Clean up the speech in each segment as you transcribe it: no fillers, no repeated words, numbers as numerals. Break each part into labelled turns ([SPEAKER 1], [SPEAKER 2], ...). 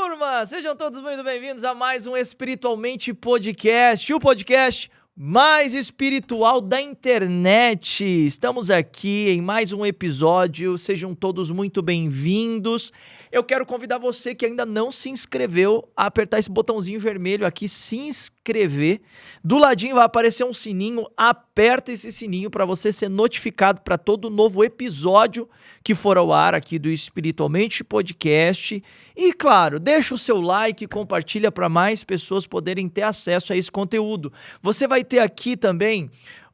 [SPEAKER 1] turma! Sejam todos muito bem-vindos a mais um Espiritualmente Podcast, o podcast mais espiritual da internet. Estamos aqui em mais um episódio, sejam todos muito bem-vindos. Eu quero convidar você que ainda não se inscreveu a apertar esse botãozinho vermelho aqui, se inscrever. Do ladinho vai aparecer um sininho, aperta esse sininho para você ser notificado para todo novo episódio que for ao ar aqui do Espiritualmente Podcast. E claro, deixa o seu like e compartilha para mais pessoas poderem ter acesso a esse conteúdo. Você vai ter aqui também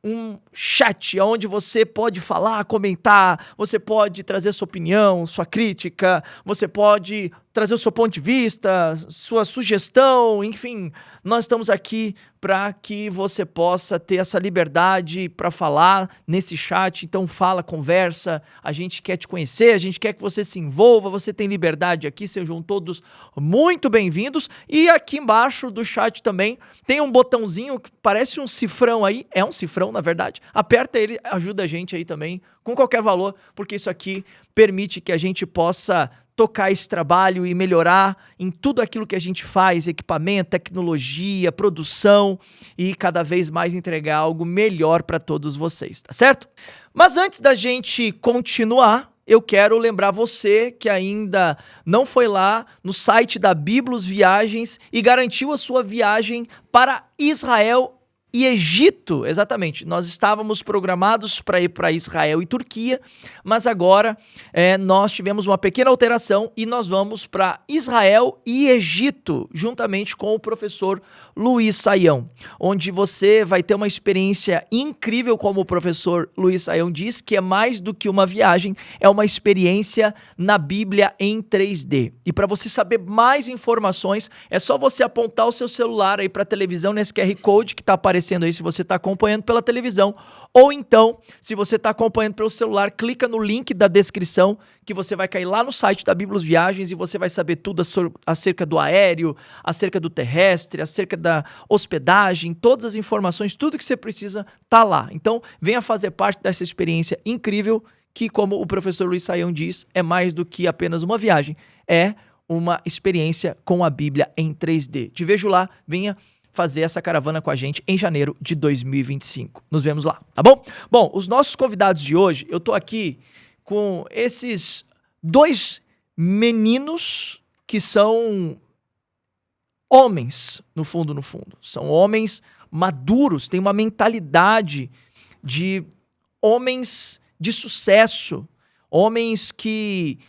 [SPEAKER 1] um chat onde você pode falar, comentar, você pode trazer sua opinião, sua crítica, você pode trazer o seu ponto de vista, sua sugestão, enfim, nós estamos aqui para que você possa ter essa liberdade para falar nesse chat. Então fala, conversa, a gente quer te conhecer, a gente quer que você se envolva, você tem liberdade aqui, sejam todos muito bem-vindos. E aqui embaixo do chat também tem um botãozinho que parece um cifrão aí, é um cifrão na verdade, aperta ele, ajuda a gente aí também com qualquer valor, porque isso aqui permite que a gente possa tocar esse trabalho e melhorar em tudo aquilo que a gente faz, equipamento, tecnologia, produção e cada vez mais entregar algo melhor para todos vocês, tá certo? Mas antes da gente continuar, eu quero lembrar você que ainda não foi lá no site da Biblos Viagens e garantiu a sua viagem para Israel e Egito, exatamente. Nós estávamos programados para ir para Israel e Turquia, mas agora nós tivemos uma pequena alteração e nós vamos para Israel e Egito, juntamente com o professor Luiz Saião, onde você vai ter uma experiência incrível, como o professor Luiz Saião diz, que é mais do que uma viagem, é uma experiência na Bíblia em 3D. E para você saber mais informações, é só você apontar o seu celular aí para a televisão nesse QR Code que está aparecendo aí se você está acompanhando pela televisão, ou então, se você está acompanhando pelo celular, clica no link da descrição que você vai cair lá no site da Biblos Viagens e você vai saber tudo acerca do aéreo, acerca do terrestre, acerca da hospedagem, todas as informações, tudo que você precisa tá lá. Então, venha fazer parte dessa experiência incrível que, como o professor Luiz Saião diz, é mais do que apenas uma viagem, é uma experiência com a Bíblia em 3D. Te vejo lá, venha fazer essa caravana com a gente em janeiro de 2025. Nos vemos lá, tá bom? Bom, os nossos convidados de hoje, eu tô aqui com esses dois meninos que são homens, no fundo. São homens maduros, têm uma mentalidade de homens de sucesso, homens que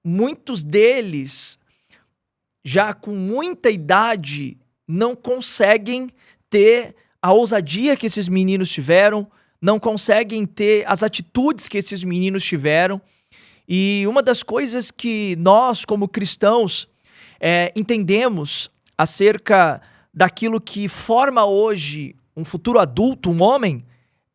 [SPEAKER 1] muitos deles, já com muita idade, não conseguem ter a ousadia que esses meninos tiveram, não conseguem ter as atitudes que esses meninos tiveram. E uma das coisas que nós, como cristãos, entendemos acerca daquilo que forma hoje um futuro adulto, um homem,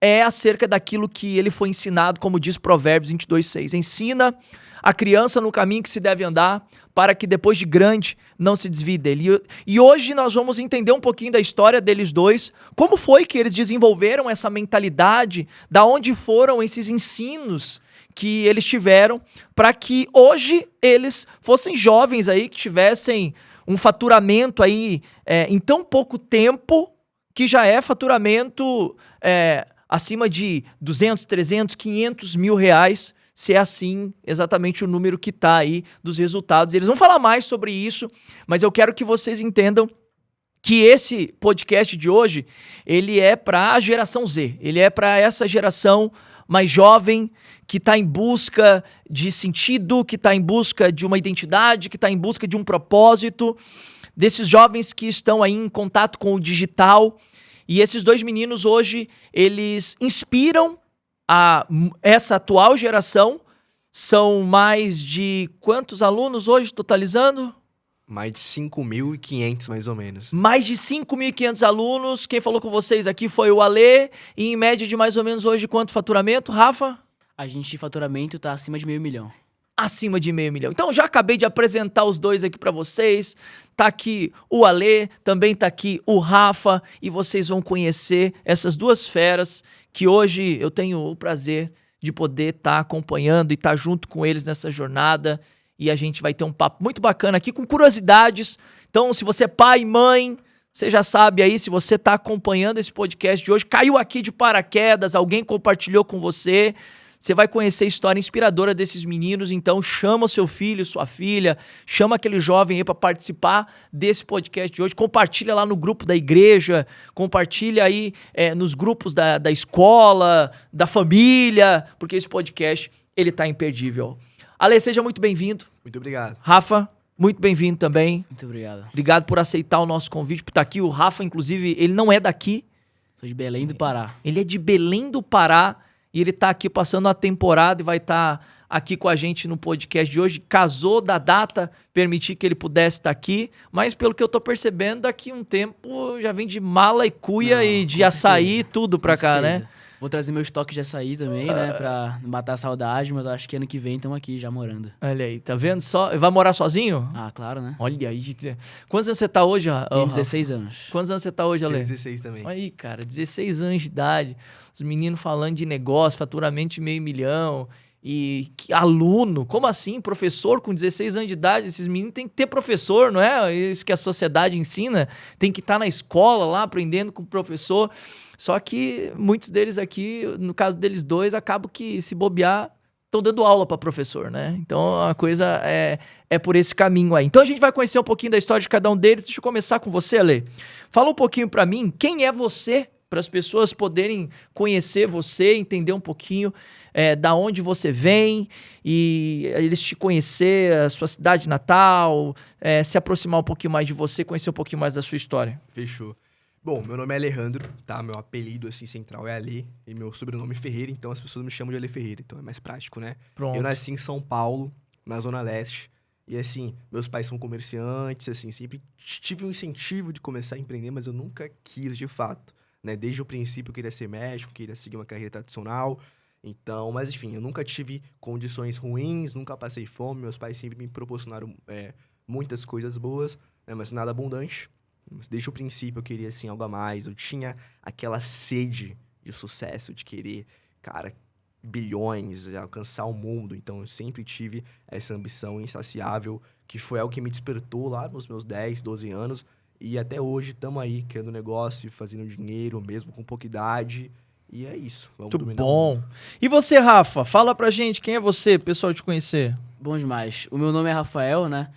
[SPEAKER 1] é acerca daquilo que ele foi ensinado, como diz Provérbios 22:6. Ensina a criança no caminho que se deve andar, para que depois de grande não se desvie dele. E hoje nós vamos entender um pouquinho da história deles dois, como foi que eles desenvolveram essa mentalidade, da onde foram esses ensinos que eles tiveram, para que hoje eles fossem jovens aí, que tivessem um faturamento aí em tão pouco tempo, que já é faturamento acima de 200, 300, 500 mil reais, se é assim exatamente o número que está aí dos resultados. Eles vão falar mais sobre isso, mas eu quero que vocês entendam que esse podcast de hoje, ele é para a geração Z, ele é para essa geração mais jovem, que está em busca de sentido, que está em busca de uma identidade, que está em busca de um propósito, desses jovens que estão aí em contato com o digital. E esses dois meninos hoje, eles inspiram essa atual geração. São mais de quantos alunos hoje, totalizando?
[SPEAKER 2] Mais de 5.500, mais ou menos.
[SPEAKER 1] Mais de 5.500 alunos. Quem falou com vocês aqui foi o Alê. E em média de mais ou menos hoje, quanto faturamento, Rafa?
[SPEAKER 3] A gente de faturamento tá acima de 500 mil.
[SPEAKER 1] Acima de 500 mil. Então já acabei de apresentar os dois aqui para vocês. Tá aqui o Alê, também tá aqui o Rafa. E vocês vão conhecer essas duas feras que hoje eu tenho o prazer de poder estar acompanhando e estar junto com eles nessa jornada. e a gente vai ter um papo muito bacana aqui com curiosidades. Então, se você é pai, mãe, você já sabe aí, se você está acompanhando esse podcast de hoje, caiu aqui de paraquedas, alguém compartilhou com você, você vai conhecer a história inspiradora desses meninos. Então chama o seu filho, sua filha, chama aquele jovem aí para participar desse podcast de hoje, compartilha lá no grupo da igreja, compartilha aí nos grupos da escola, da família, porque esse podcast, ele tá imperdível. Ale, seja muito bem-vindo.
[SPEAKER 2] Muito obrigado.
[SPEAKER 1] Rafa, muito bem-vindo também.
[SPEAKER 3] Muito obrigado.
[SPEAKER 1] Obrigado por aceitar o nosso convite, por estar aqui. O Rafa, inclusive, ele não é daqui.
[SPEAKER 3] Sou de Belém do Pará.
[SPEAKER 1] Ele é de Belém do Pará e ele tá aqui passando a temporada e vai estar aqui com a gente no podcast de hoje. Casou da data, permitir que ele pudesse estar aqui, mas pelo que eu tô percebendo, daqui um tempo já vem de mala e cuia e de açaí, tudo pra cá, né?
[SPEAKER 3] Vou trazer meu estoque de açaí também, né? Pra matar a saudade, mas acho que ano que vem estamos aqui já morando.
[SPEAKER 1] Olha aí, tá vendo só? Vai morar sozinho?
[SPEAKER 3] Ah, claro, né?
[SPEAKER 1] Olha aí. Quantos anos você tá hoje,
[SPEAKER 3] Tenho 16 anos.
[SPEAKER 1] Quantos anos você tá hoje, Ale?
[SPEAKER 2] Tenho 16 também.
[SPEAKER 1] Olha aí, cara, 16 anos de idade. Os meninos falando de negócio, faturamento de $500 mil. E que aluno, como assim? Professor com 16 anos de idade? Esses meninos têm que ter professor, não é? Isso que a sociedade ensina. Tem que estar na escola lá, aprendendo com o professor. Só que muitos deles aqui, no caso deles dois, acabam que, se bobear, estão dando aula para professor, né? Então a coisa é por esse caminho aí. Então a gente vai conhecer um pouquinho da história de cada um deles. Deixa eu começar com você, Ale. Fala um pouquinho para mim, quem é você? Para as pessoas poderem conhecer você, entender um pouquinho da onde você vem e eles te conhecer, a sua cidade natal, se aproximar um pouquinho mais de você, conhecer um pouquinho mais da sua história.
[SPEAKER 2] Fechou. Bom, meu nome é Alejandro, tá? Meu apelido, assim, central é Ale, e meu sobrenome é Ferreira, então as pessoas me chamam de Ale Ferreira, então é mais prático, né?
[SPEAKER 1] Pronto.
[SPEAKER 2] Eu nasci em São Paulo, na Zona Leste, e assim, meus pais são comerciantes, assim, sempre tive um incentivo de começar a empreender, mas eu nunca quis, de fato, né? Desde o princípio eu queria ser médico, queria seguir uma carreira tradicional, então, mas enfim, eu nunca tive condições ruins, nunca passei fome, meus pais sempre me proporcionaram muitas coisas boas, né? Mas nada abundante. Mas desde o princípio eu queria, assim, algo a mais. Eu tinha aquela sede de sucesso, de querer, cara, bilhões, alcançar o mundo. Então eu sempre tive essa ambição insaciável, que foi algo que me despertou lá nos meus 10, 12 anos. E até hoje estamos aí, criando negócio, fazendo dinheiro, mesmo com pouca idade. E é isso. Vamos
[SPEAKER 1] Muito
[SPEAKER 2] dominar
[SPEAKER 1] bom.
[SPEAKER 2] o mundo.
[SPEAKER 1] E você, Rafa? Fala pra gente, quem é você, pessoal te conhecer?
[SPEAKER 3] Bom demais. O meu nome é Rafael, né?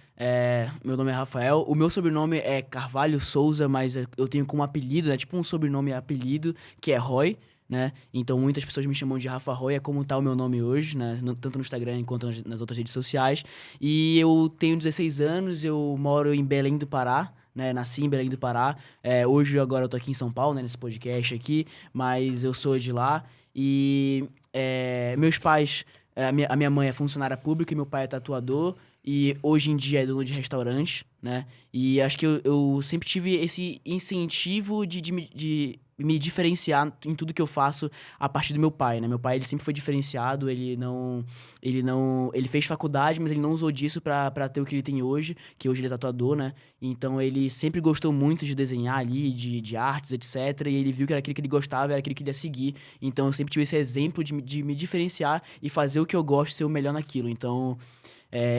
[SPEAKER 3] Meu nome é Rafael. O meu sobrenome é Carvalho Souza, mas eu tenho como apelido, né? Tipo um sobrenome apelido, que é Roy, né? Então muitas pessoas me chamam de Rafa Roy, é como tá o meu nome hoje, né? Tanto no Instagram quanto nas outras redes sociais. E eu tenho 16 anos, eu moro em Belém do Pará, né? Nasci em Belém do Pará. Hoje, agora eu tô aqui em São Paulo, né? Nesse podcast aqui, mas eu sou de lá. E meus pais... A minha mãe é funcionária pública e meu pai é tatuador. E hoje em dia é dono de restaurante, né? E acho que eu sempre tive esse incentivo de me diferenciar em tudo que eu faço a partir do meu pai, né? Meu pai, ele sempre foi diferenciado, ele fez faculdade, mas ele não usou disso pra ter o que ele tem hoje, que hoje ele é tatuador, né? Então ele sempre gostou muito de desenhar ali, de artes, etc. E ele viu que era aquilo que ele gostava, era aquilo que ele ia seguir. Então eu sempre tive esse exemplo de me diferenciar e fazer o que eu gosto, ser o melhor naquilo. Então...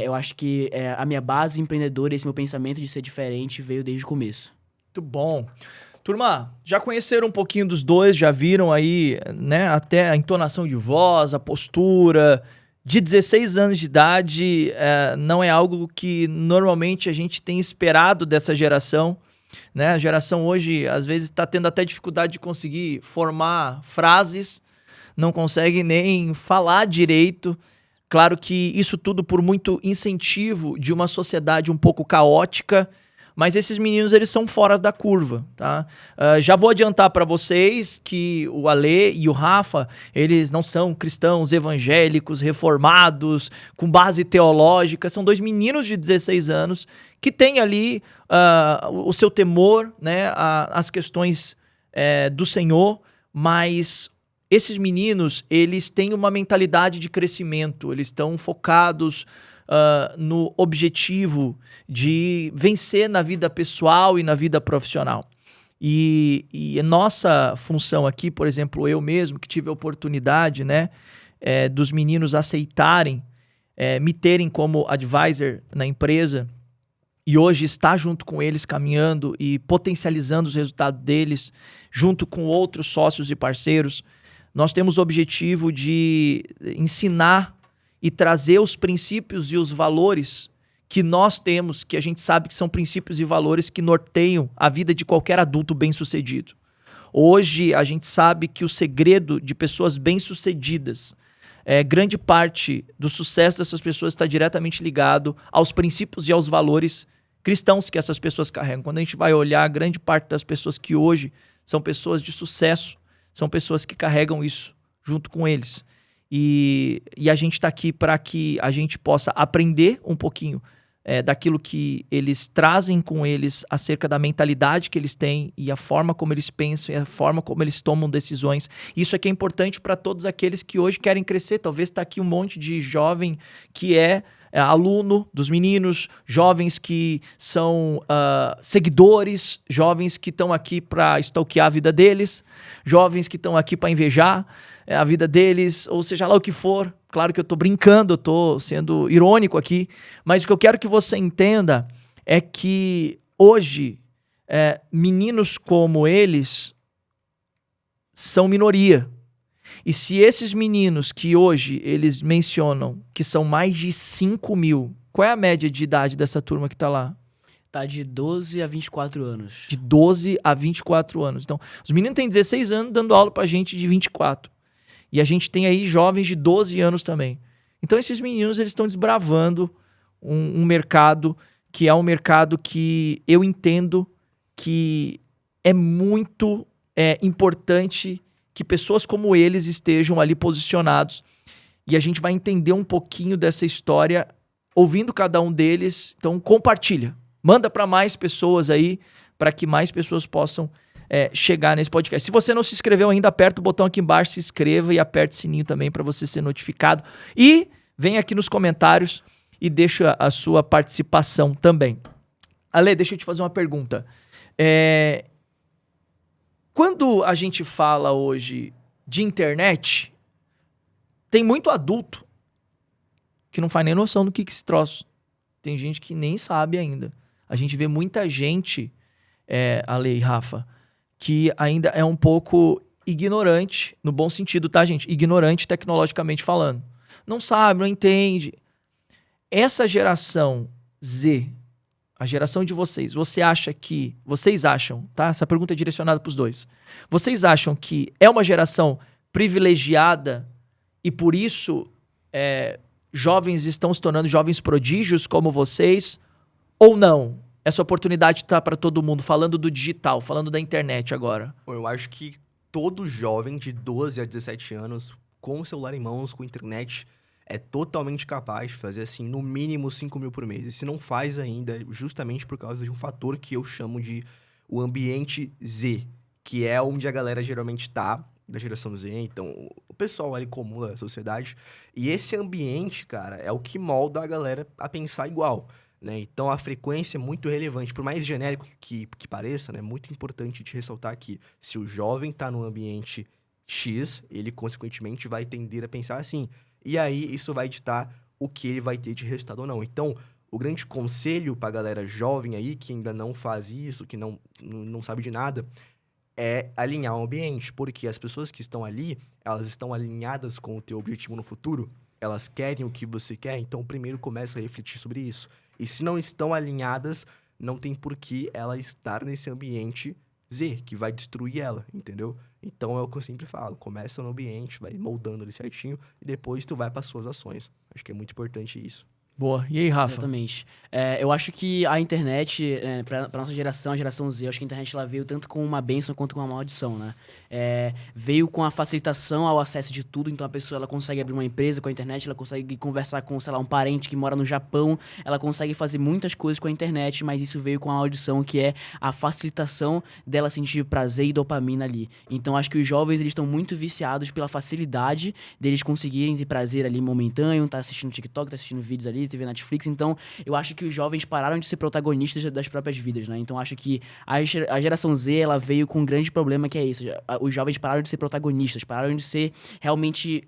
[SPEAKER 3] eu acho que a minha base empreendedora, esse meu pensamento de ser diferente veio desde o começo.
[SPEAKER 1] Muito bom. Turma, já conheceram um pouquinho dos dois, já viram aí, né, até a entonação de voz, a postura. De 16 anos de idade, não é algo que normalmente a gente tem esperado dessa geração, né? A geração hoje, às vezes, está tendo até dificuldade de conseguir formar frases, não consegue nem falar direito. Claro que isso tudo por muito incentivo de uma sociedade um pouco caótica, mas esses meninos, eles são fora da curva, tá? Já vou adiantar para vocês que o Ale e o Rafa, eles não são cristãos evangélicos, reformados, com base teológica, são dois meninos de 16 anos que têm ali o seu temor, né, as questões do Senhor, mas... Esses meninos, eles têm uma mentalidade de crescimento, eles estão focados no objetivo de vencer na vida pessoal e na vida profissional. E a nossa função aqui, por exemplo, eu mesmo, que tive a oportunidade, né, dos meninos aceitarem me terem como advisor na empresa e hoje estar junto com eles, caminhando e potencializando os resultados deles, junto com outros sócios e parceiros, nós temos o objetivo de ensinar e trazer os princípios e os valores que nós temos, que a gente sabe que são princípios e valores que norteiam a vida de qualquer adulto bem-sucedido. Hoje, a gente sabe que o segredo de pessoas bem-sucedidas, grande parte do sucesso dessas pessoas está diretamente ligado aos princípios e aos valores cristãos que essas pessoas carregam. Quando a gente vai olhar, grande parte das pessoas que hoje são pessoas de sucesso, são pessoas que carregam isso junto com eles. E a gente está aqui para que a gente possa aprender um pouquinho daquilo que eles trazem com eles acerca da mentalidade que eles têm e a forma como eles pensam e a forma como eles tomam decisões. Isso aqui é importante para todos aqueles que hoje querem crescer. Talvez está aqui um monte de jovem que é aluno dos meninos, jovens que são seguidores, jovens que estão aqui para stalkear a vida deles, jovens que estão aqui para invejar a vida deles, ou seja lá o que for. Claro que eu estou brincando, eu estou sendo irônico aqui, mas o que eu quero que você entenda é que hoje meninos como eles são minoria. E se esses meninos que hoje eles mencionam que são mais de 5 mil, qual é a média de idade dessa turma que tá lá?
[SPEAKER 3] Tá de 12 a 24 anos.
[SPEAKER 1] De 12 a 24 anos. Então, os meninos têm 16 anos dando aula pra gente de 24. E a gente tem aí jovens de 12 anos também. Então, esses meninos eles estão desbravando um mercado que é um mercado que eu entendo que é muito importante que pessoas como eles estejam ali posicionados. E a gente vai entender um pouquinho dessa história ouvindo cada um deles. Então, compartilha. Manda para mais pessoas aí, para que mais pessoas possam chegar nesse podcast. Se você não se inscreveu ainda, aperta o botão aqui embaixo, se inscreva e aperte o sininho também para você ser notificado. E vem aqui nos comentários e deixa a sua participação também. Ale, deixa eu te fazer uma pergunta. Quando a gente fala hoje de internet, tem muito adulto que não faz nem noção do que esse troço. Tem gente que nem sabe ainda. A gente vê muita gente, Ale e Rafa, que ainda é um pouco ignorante, no bom sentido, tá, gente? Ignorante tecnologicamente falando. Não sabe, não entende. Essa geração Z, a geração de vocês, vocês acham, tá? Essa pergunta é direcionada para os dois. Vocês acham que é uma geração privilegiada e por isso jovens estão se tornando jovens prodígios como vocês ou não? Essa oportunidade está para todo mundo, falando do digital, falando da internet agora.
[SPEAKER 2] Bom, eu acho que todo jovem de 12 a 17 anos, com o celular em mãos, com internet, é totalmente capaz de fazer, assim, no mínimo 5 mil por mês. E se não faz ainda, justamente por causa de um fator que eu chamo de o ambiente Z, que é onde a galera geralmente tá, da geração Z, então o pessoal ali comum da sociedade. E esse ambiente, cara, é o que molda a galera a pensar igual, né? Então a frequência é muito relevante, por mais genérico que pareça, né? É muito importante de ressaltar que se o jovem tá no ambiente X, ele consequentemente vai tender a pensar assim. E aí isso vai ditar o que ele vai ter de resultado ou não. Então, o grande conselho pra galera jovem aí, que ainda não faz isso, que não sabe de nada, é alinhar o ambiente. Porque as pessoas que estão ali, elas estão alinhadas com o teu objetivo no futuro, elas querem o que você quer, então primeiro começa a refletir sobre isso. E se não estão alinhadas, não tem por que ela estar nesse ambiente Z, que vai destruir ela, entendeu? Então é o que eu sempre falo, começa no ambiente, vai moldando ali certinho, e depois tu vai para suas ações. Acho que é muito importante isso.
[SPEAKER 1] Boa. E aí, Rafa?
[SPEAKER 3] Exatamente. Eu acho que a internet, pra nossa geração, a geração Z, eu acho que a internet ela veio tanto com uma bênção quanto com uma maldição, né? Veio com a facilitação ao acesso de tudo, então a pessoa ela consegue abrir uma empresa com a internet, ela consegue conversar com, sei lá, um parente que mora no Japão, ela consegue fazer muitas coisas com a internet, mas isso veio com a maldição, que é a facilitação dela sentir prazer e dopamina ali. Então acho que os jovens, eles estão muito viciados pela facilidade deles conseguirem ter prazer ali momentâneo, tá assistindo TikTok, tá assistindo vídeos ali, TV Netflix, então eu acho que os jovens pararam de ser protagonistas das próprias vidas, né? Então acho que a geração Z, ela veio com um grande problema que é isso, os jovens pararam de ser protagonistas, pararam de ser realmente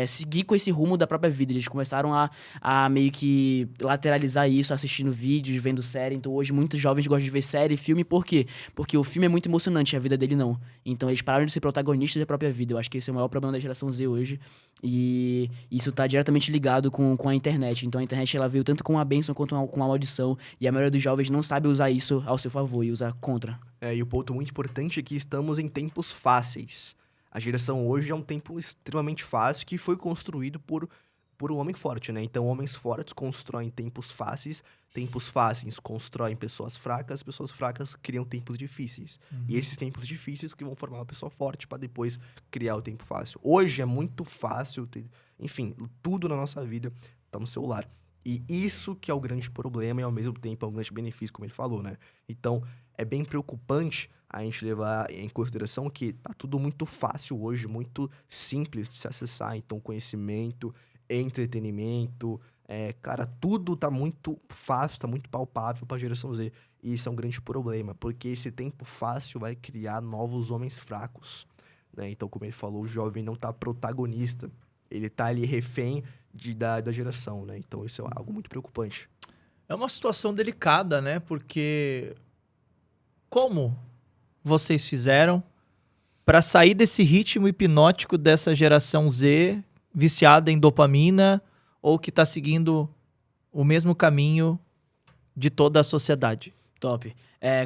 [SPEAKER 3] seguir com esse rumo da própria vida. Eles começaram a meio que lateralizar isso, assistindo vídeos, vendo série. Então hoje muitos jovens gostam de ver série e filme. Por quê? Porque o filme é muito emocionante, a vida dele não. Então eles pararam de ser protagonistas da própria vida. Eu acho que esse é o maior problema da geração Z hoje. E isso tá diretamente ligado com a internet. Então a internet ela veio tanto com uma bênção quanto com uma maldição. E a maioria dos jovens não sabe usar isso ao seu favor e usa contra.
[SPEAKER 2] E o ponto muito importante é que estamos em tempos fáceis. A geração hoje é um tempo extremamente fácil que foi construído por um homem forte, né? Então, homens fortes constroem tempos fáceis constroem pessoas fracas criam tempos difíceis. E esses tempos difíceis que vão formar uma pessoa forte para depois criar o tempo fácil. Hoje é muito fácil, enfim, tudo na nossa vida tá no celular. E isso que é o grande problema e ao mesmo tempo é um grande benefício, como ele falou, né? Então, é bem preocupante a gente levar em consideração que tá tudo muito fácil hoje, muito simples de se acessar. Então, conhecimento, entretenimento, cara, tudo tá muito fácil, tá muito palpável pra geração Z. E isso é um grande problema, porque esse tempo fácil vai criar novos homens fracos, né? Então, como ele falou, o jovem não tá protagonista, ele tá ali refém da geração, né? Então, isso é algo muito preocupante.
[SPEAKER 1] É uma situação delicada, né? Porque como vocês fizeram para sair desse ritmo hipnótico dessa geração Z viciada em dopamina ou que está seguindo o mesmo caminho de toda a sociedade?
[SPEAKER 3] Top.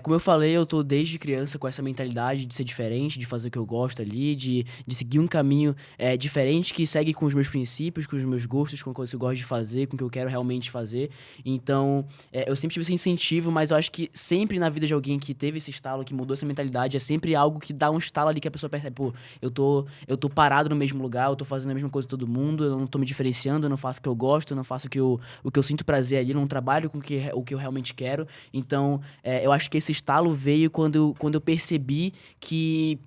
[SPEAKER 3] Como eu falei, eu tô desde criança com essa mentalidade de ser diferente, de fazer o que eu gosto ali, de seguir um caminho diferente que segue com os meus princípios, com os meus gostos, com o que eu gosto de fazer, com o que eu quero realmente fazer. Então, eu sempre tive esse incentivo, mas eu acho que sempre na vida de alguém que teve esse estalo, que mudou essa mentalidade, é sempre algo que dá um estalo ali que a pessoa percebe, pô, eu tô parado no mesmo lugar, eu tô fazendo a mesma coisa que todo mundo, eu não tô me diferenciando, eu não faço o que eu gosto, eu não faço o que eu sinto prazer ali, eu não trabalho com o que eu realmente quero. Então, eu acho que esse estalo veio quando eu percebi que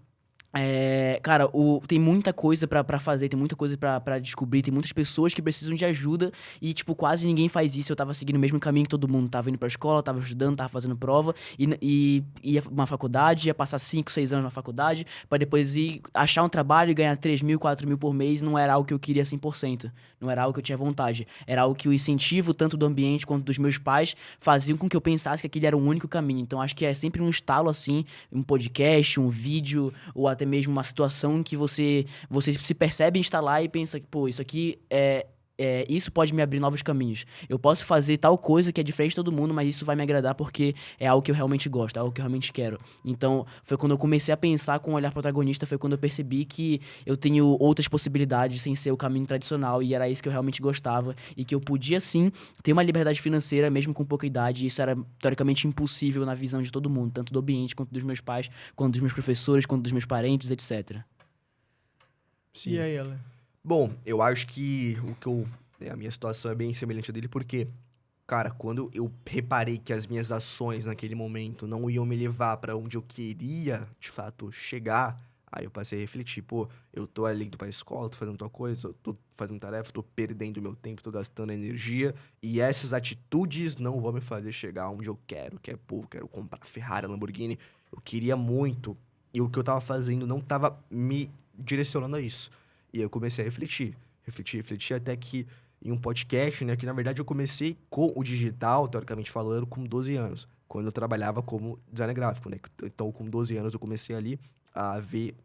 [SPEAKER 3] cara, tem muita coisa pra fazer, tem muita coisa pra descobrir, tem muitas pessoas que precisam de ajuda e, tipo, quase ninguém faz isso. Eu tava seguindo o mesmo caminho que todo mundo. Tava indo pra escola, tava estudando, tava fazendo prova e ia pra uma faculdade, ia passar 5, 6 anos na faculdade pra depois ir achar um trabalho e ganhar 3 mil, 4 mil por mês. Não era algo que eu queria 100%. Não era algo que eu tinha vontade. Era algo que o incentivo, tanto do ambiente quanto dos meus pais, faziam com que eu pensasse que aquele era o único caminho. Então, acho que é sempre um estalo, assim, um podcast, um vídeo ou até mesmo uma situação em que você se percebe instalar e pensa que, pô, isso aqui isso pode me abrir novos caminhos. Eu posso fazer tal coisa que é diferente de todo mundo, mas isso vai me agradar porque é algo que eu realmente gosto, é algo que eu realmente quero. Então, foi quando eu comecei a pensar com um olhar protagonista, foi quando eu percebi que eu tenho outras possibilidades sem ser o caminho tradicional, e era isso que eu realmente gostava, e que eu podia, sim, ter uma liberdade financeira, mesmo com pouca idade, e isso era, teoricamente, impossível na visão de todo mundo, tanto do ambiente, quanto dos meus pais, quanto dos meus professores, quanto dos meus parentes, etc.
[SPEAKER 2] Sim.
[SPEAKER 1] E aí, Alan?
[SPEAKER 2] Bom, eu acho que a minha situação é bem semelhante à dele, porque, cara, quando eu reparei que as minhas ações naquele momento não iam me levar pra onde eu queria, de fato, chegar, aí eu passei a refletir, pô, eu tô ali indo pra escola, tô fazendo tal coisa, eu tô fazendo tarefa, tô perdendo meu tempo, tô gastando energia, e essas atitudes não vão me fazer chegar onde eu quero, que é, pô, eu quero comprar Ferrari, Lamborghini, eu queria muito, e o que eu tava fazendo não tava me direcionando a isso. E eu comecei a refletir, até que em um podcast, né, que na verdade eu comecei com o digital, teoricamente falando, com 12 anos, quando eu trabalhava como designer gráfico, né, então com 12 anos eu comecei ali a ver,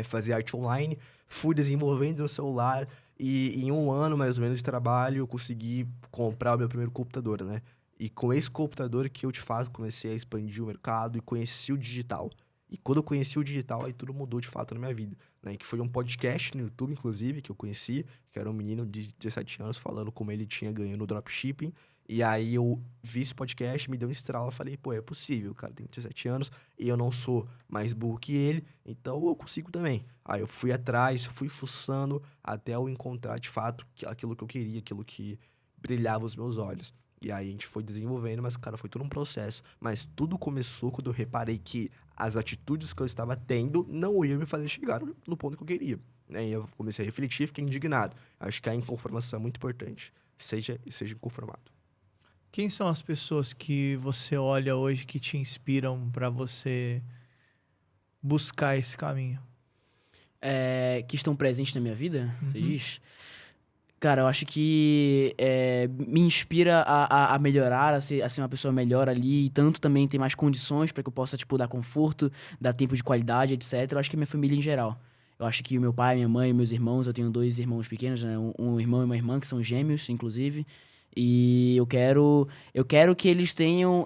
[SPEAKER 2] fazer arte online, fui desenvolvendo no celular e em um ano mais ou menos de trabalho eu consegui comprar o meu primeiro computador, né, e com esse computador que eu de fato comecei a expandir o mercado e conheci o digital. E quando eu conheci o digital, aí tudo mudou de fato na minha vida, né? Que foi um podcast no YouTube, inclusive, que eu conheci, que era um menino de 17 anos falando como ele tinha ganho no dropshipping. E aí eu vi esse podcast, me deu um estralo, eu falei, pô, é possível, o cara tem 17 anos e eu não sou mais burro que ele, então eu consigo também. Aí eu fui atrás, fui fuçando até eu encontrar de fato aquilo que eu queria, aquilo que brilhava os meus olhos. E aí a gente foi desenvolvendo, mas, cara, foi todo um processo. Mas tudo começou quando eu reparei que as atitudes que eu estava tendo não iam me fazer chegar no ponto que eu queria, né? E eu comecei a refletir e fiquei indignado. Acho que a inconformação é muito importante. Seja inconformado.
[SPEAKER 1] Quem são as pessoas que você olha hoje que te inspiram para você buscar esse caminho?
[SPEAKER 3] que estão presentes na minha vida, você diz? Cara, eu acho que me inspira a melhorar, a ser uma pessoa melhor ali, e tanto também ter mais condições para que eu possa, tipo, dar conforto, dar tempo de qualidade, etc. Eu acho que a minha família em geral. Eu acho que o meu pai, minha mãe, meus irmãos, eu tenho 2 irmãos pequenos, né? Um irmão e uma irmã, que são gêmeos, inclusive. E eu quero que eles tenham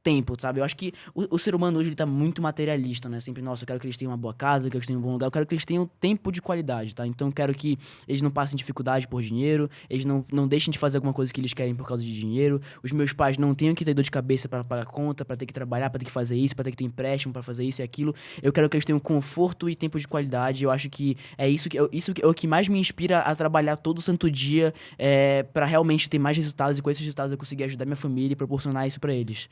[SPEAKER 3] tempo, sabe? Eu acho que o ser humano hoje, ele tá muito materialista, né? Sempre, nossa, eu quero que eles tenham uma boa casa, eu quero que eles tenham um bom lugar, eu quero que eles tenham tempo de qualidade, tá? Então eu quero que eles não passem dificuldade por dinheiro, eles não deixem de fazer alguma coisa que eles querem por causa de dinheiro, os meus pais não tenham que ter dor de cabeça pra pagar conta, pra ter que trabalhar, pra ter que fazer isso, pra ter que ter empréstimo, pra fazer isso e aquilo. Eu quero que eles tenham conforto e tempo de qualidade. Eu acho que isso é o que mais me inspira a trabalhar todo santo dia, pra realmente ter mais resultados, e com esses resultados eu conseguir ajudar minha família e proporcionar isso pra eles.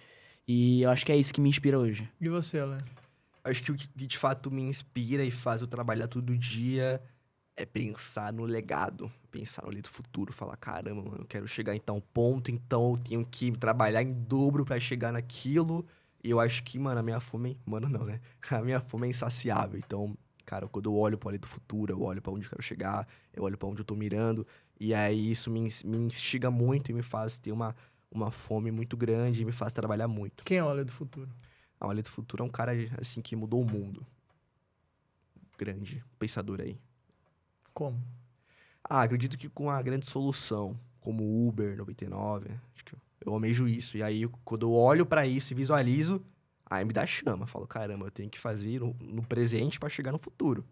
[SPEAKER 3] E eu acho que é isso que me inspira hoje.
[SPEAKER 1] E você, Alan?
[SPEAKER 2] Acho que o que de fato me inspira e faz eu trabalhar todo dia é pensar no legado, pensar ali do futuro, falar, caramba, mano, eu quero chegar em tal ponto, então eu tenho que trabalhar em dobro pra chegar naquilo. E eu acho que, mano, a minha fome... Mano, não, né? A minha fome é insaciável. Então, cara, quando eu olho pro ali do futuro, eu olho pra onde eu quero chegar, eu olho pra onde eu tô mirando, e aí isso me instiga muito e me faz ter uma fome muito grande e me faz trabalhar muito.
[SPEAKER 1] Quem é o Olha do Futuro?
[SPEAKER 2] A Olha do Futuro é um cara, assim, que mudou o mundo. Grande pensador aí.
[SPEAKER 1] Como?
[SPEAKER 2] Acredito que com a grande solução, como o Uber 99, acho que eu almejo isso. E aí, quando eu olho pra isso e visualizo, aí me dá chama. Falo, caramba, eu tenho que fazer no presente pra chegar no futuro.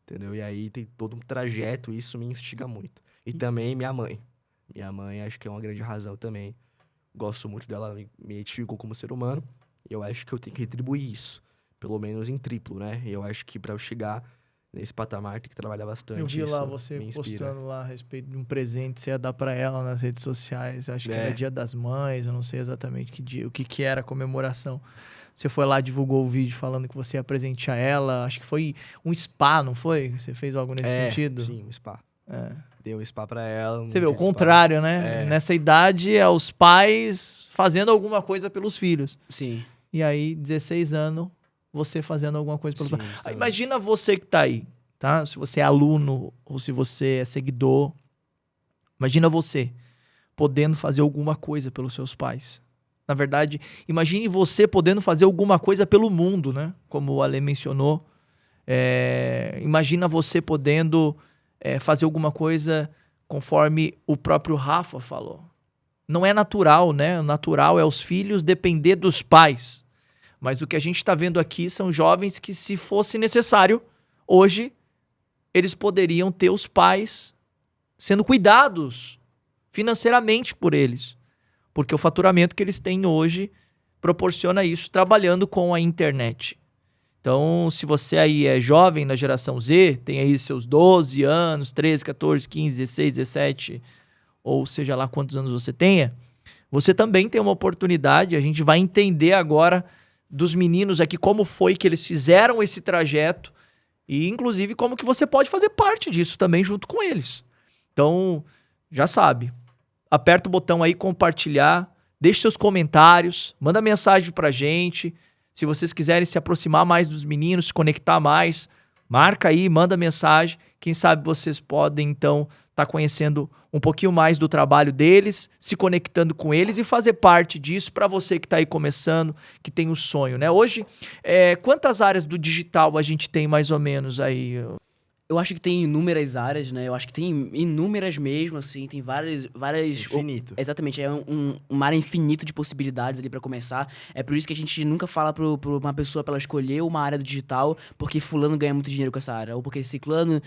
[SPEAKER 2] Entendeu? E aí tem todo um trajeto, e isso me instiga muito. E também minha mãe. Minha mãe acho que é uma grande razão também. Gosto muito dela, me edificou como ser humano. E eu acho que eu tenho que retribuir isso. Pelo menos em triplo, né? E eu acho que pra eu chegar nesse patamar tem que trabalhar bastante.
[SPEAKER 1] Eu vi lá
[SPEAKER 2] isso
[SPEAKER 1] você
[SPEAKER 2] me inspira.
[SPEAKER 1] postando lá a respeito de um presente que você ia dar pra ela nas redes sociais. Acho que era Dia das Mães, eu não sei exatamente que dia, o que era a comemoração. Você foi lá, divulgou o vídeo falando que você ia presentear ela. Acho que foi um spa, não foi? Você fez algo nesse sentido?
[SPEAKER 2] Sim, um spa.
[SPEAKER 1] É.
[SPEAKER 2] Dei um spa pra ela.
[SPEAKER 1] Você vê, o contrário, né? Nessa idade, é os pais fazendo alguma coisa pelos filhos.
[SPEAKER 3] Sim.
[SPEAKER 1] E aí, 16 anos, você fazendo alguma coisa pelos pais.
[SPEAKER 2] Justamente.
[SPEAKER 1] Imagina você que tá aí, tá? Se você é aluno ou se você é seguidor. Imagina você podendo fazer alguma coisa pelos seus pais. Na verdade, imagine você podendo fazer alguma coisa pelo mundo, né? Como o Ale mencionou. Imagina você podendo fazer alguma coisa conforme o próprio Rafa falou. Não é natural, né? O natural é os filhos depender dos pais. Mas o que a gente está vendo aqui são jovens que, se fosse necessário, hoje, eles poderiam ter os pais sendo cuidados financeiramente por eles. Porque o faturamento que eles têm hoje proporciona isso, trabalhando com a internet. Então, se você aí é jovem na geração Z, tem aí seus 12 anos, 13, 14, 15, 16, 17, ou seja lá quantos anos você tenha, você também tem uma oportunidade. A gente vai entender agora dos meninos aqui como foi que eles fizeram esse trajeto e, inclusive, como que você pode fazer parte disso também junto com eles. Então, já sabe, aperta o botão aí, compartilhar, deixe seus comentários, manda mensagem pra gente. Se vocês quiserem se aproximar mais dos meninos, se conectar mais, marca aí, manda mensagem. Quem sabe vocês podem, então, estar conhecendo um pouquinho mais do trabalho deles, se conectando com eles e fazer parte disso para você que está aí começando, que tem um sonho, né? Hoje, quantas áreas do digital a gente tem mais ou menos aí?
[SPEAKER 3] Eu acho que tem inúmeras áreas, né? Eu acho que tem inúmeras mesmo, assim. Tem várias...
[SPEAKER 2] Infinito.
[SPEAKER 3] Exatamente. É um mar infinito de possibilidades ali pra começar. É por isso que a gente nunca fala pra uma pessoa pra ela escolher uma área do digital porque fulano ganha muito dinheiro com essa área. Ou porque ciclano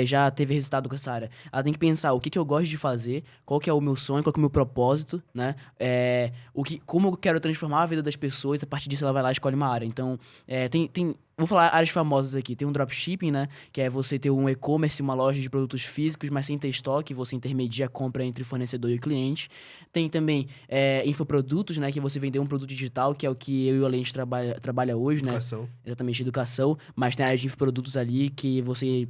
[SPEAKER 3] já teve resultado com essa área. Ela tem que pensar o que eu gosto de fazer, qual que é o meu sonho, qual que é o meu propósito, né? Como eu quero transformar a vida das pessoas. A partir disso ela vai lá e escolhe uma área. Então, vou falar áreas famosas aqui. Tem um dropshipping, né? Que é você ter um e-commerce, uma loja de produtos físicos, mas sem ter estoque. Você intermedia a compra entre o fornecedor e o cliente. Tem também infoprodutos, né? Que é você vender um produto digital, que é o que eu e o Alente trabalha hoje,
[SPEAKER 2] Educação.
[SPEAKER 3] né? Exatamente, educação. Mas tem a área de infoprodutos ali que você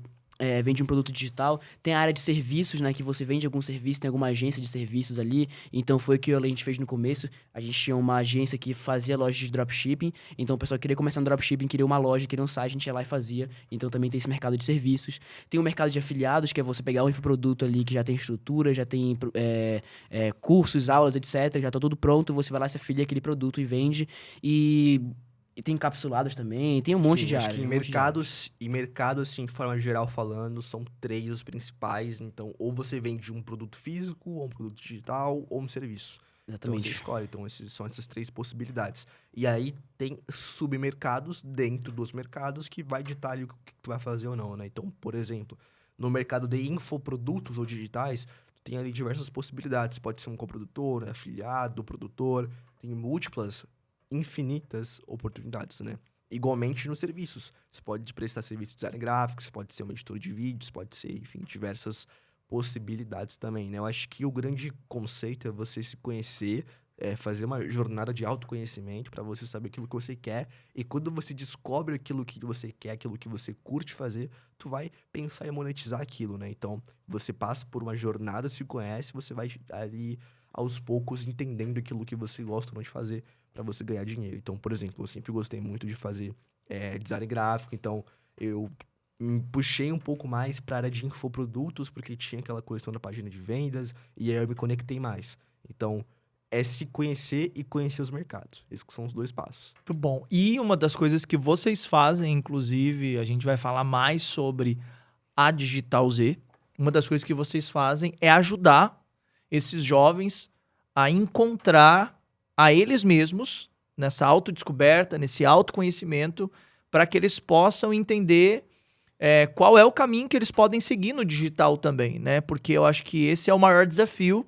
[SPEAKER 3] vende um produto digital. Tem a área de serviços, né? Que você vende algum serviço, tem alguma agência de serviços ali. Então, foi o que a gente fez no começo. A gente tinha uma agência que fazia loja de dropshipping. Então, o pessoal queria começar no dropshipping, queria uma loja, queria um site, a gente ia lá e fazia. Então, também tem esse mercado de serviços. Tem o mercado de afiliados, que é você pegar um infoproduto ali que já tem estrutura, já tem cursos, aulas, etc. Já tá tudo pronto. Você vai lá, se afilia aquele produto e vende. E tem encapsulados também, tem um monte de
[SPEAKER 2] acho
[SPEAKER 3] áreas.
[SPEAKER 2] que em mercados, assim, de forma geral falando, são 3 os principais. Então, ou você vende um produto físico, ou um produto digital, ou um serviço. Então, você
[SPEAKER 3] Exatamente.
[SPEAKER 2] escolhe. Então, são essas 3 possibilidades. E aí, tem submercados dentro dos mercados que vai ditar ali o que tu vai fazer ou não, né? Então, por exemplo, no mercado de infoprodutos ou digitais, tu tem ali diversas possibilidades. Pode ser um coprodutor, afiliado, produtor. Tem múltiplas, infinitas oportunidades, né? Igualmente nos serviços. Você pode prestar serviço de design gráfico, você pode ser uma editora de vídeos, pode ser, enfim, diversas possibilidades também, né? Eu acho que o grande conceito é você se conhecer, fazer uma jornada de autoconhecimento para você saber aquilo que você quer. E quando você descobre aquilo que você quer, aquilo que você curte fazer, tu vai pensar em monetizar aquilo, né? Então, você passa por uma jornada, se conhece, você vai ali aos poucos entendendo aquilo que você gosta ou não de fazer para você ganhar dinheiro. Então, por exemplo, eu sempre gostei muito de fazer design gráfico, então eu me puxei um pouco mais para a área de infoprodutos, porque tinha aquela questão da página de vendas, e aí eu me conectei mais. Então, é se conhecer e conhecer os mercados. Esses que são os 2 passos.
[SPEAKER 1] Muito bom. E uma das coisas que vocês fazem, inclusive, a gente vai falar mais sobre a Digital Z. Uma das coisas que vocês fazem é ajudar esses jovens a encontrar a eles mesmos, nessa autodescoberta, nesse autoconhecimento, para que eles possam entender qual é o caminho que eles podem seguir no digital também, né? Porque eu acho que esse é o maior desafio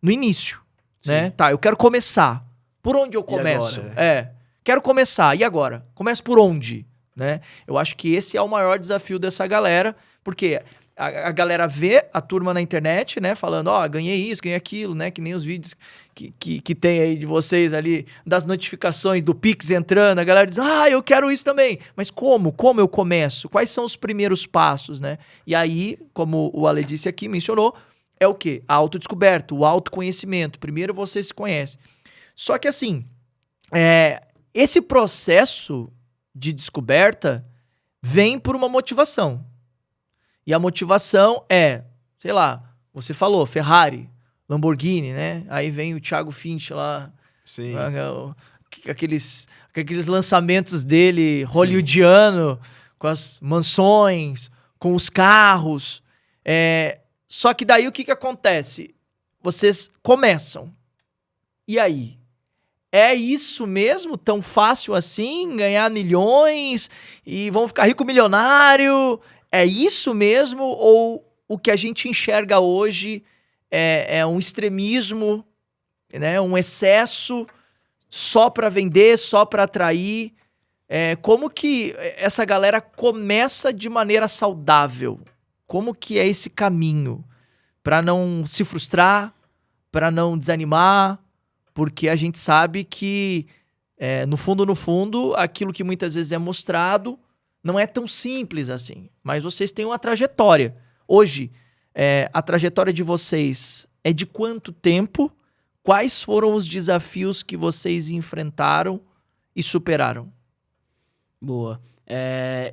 [SPEAKER 1] no início, né? Tá, eu quero começar. Por onde eu começo?
[SPEAKER 2] Agora,
[SPEAKER 1] Quero começar. E agora? Começo por onde? Né? Eu acho que esse é o maior desafio dessa galera, porque a galera vê a turma na internet, né? Falando, ganhei isso, ganhei aquilo, né? Que nem os vídeos que tem aí de vocês ali, das notificações do Pix entrando, a galera diz, eu quero isso também. Mas como? Como eu começo? Quais são os primeiros passos, né? E aí, como o Ale disse aqui, mencionou, é o quê? A autodescoberta, o autoconhecimento. Primeiro você se conhece. Só que assim, esse processo de descoberta vem por uma motivação. E a motivação sei lá, você falou, Ferrari, Lamborghini, né? Aí vem o Thiago Finch lá,
[SPEAKER 2] Sim.
[SPEAKER 1] aqueles lançamentos dele hollywoodiano, com as mansões, com os carros. Só que daí o que acontece? Vocês começam. E aí? É isso mesmo? Tão fácil assim? Ganhar milhões e vão ficar rico milionário? É isso mesmo? Ou o que a gente enxerga hoje é um extremismo, né? Um excesso só para vender, só para atrair? Como que essa galera começa de maneira saudável? Como que é esse caminho? Para não se frustrar, para não desanimar, porque a gente sabe que, no fundo, aquilo que muitas vezes é mostrado não é tão simples assim. Mas vocês têm uma trajetória. Hoje, a trajetória de vocês é de quanto tempo? Quais foram os desafios que vocês enfrentaram e superaram?
[SPEAKER 3] Boa.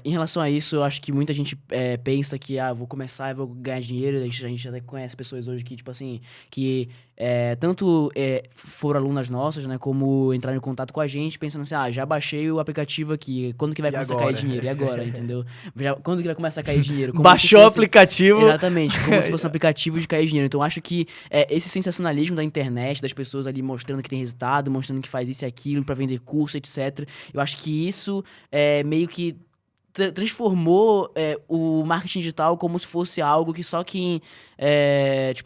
[SPEAKER 3] Em relação a isso, eu acho que muita gente pensa que vou começar e vou ganhar dinheiro. A gente até conhece pessoas hoje que, tipo assim, que tanto foram alunas nossas, né, como entraram em contato com a gente, pensando assim, já baixei o aplicativo aqui, quando que vai começar a cair dinheiro? E agora, entendeu? Quando que vai começar a cair dinheiro? Como
[SPEAKER 1] Baixou o aplicativo.
[SPEAKER 3] Exatamente, como se fosse um aplicativo de cair dinheiro. Então, acho que esse sensacionalismo da internet, das pessoas ali mostrando que tem resultado, mostrando que faz isso e aquilo pra vender curso, etc. Eu acho que isso meio que transformou o marketing digital como se fosse algo que só quem...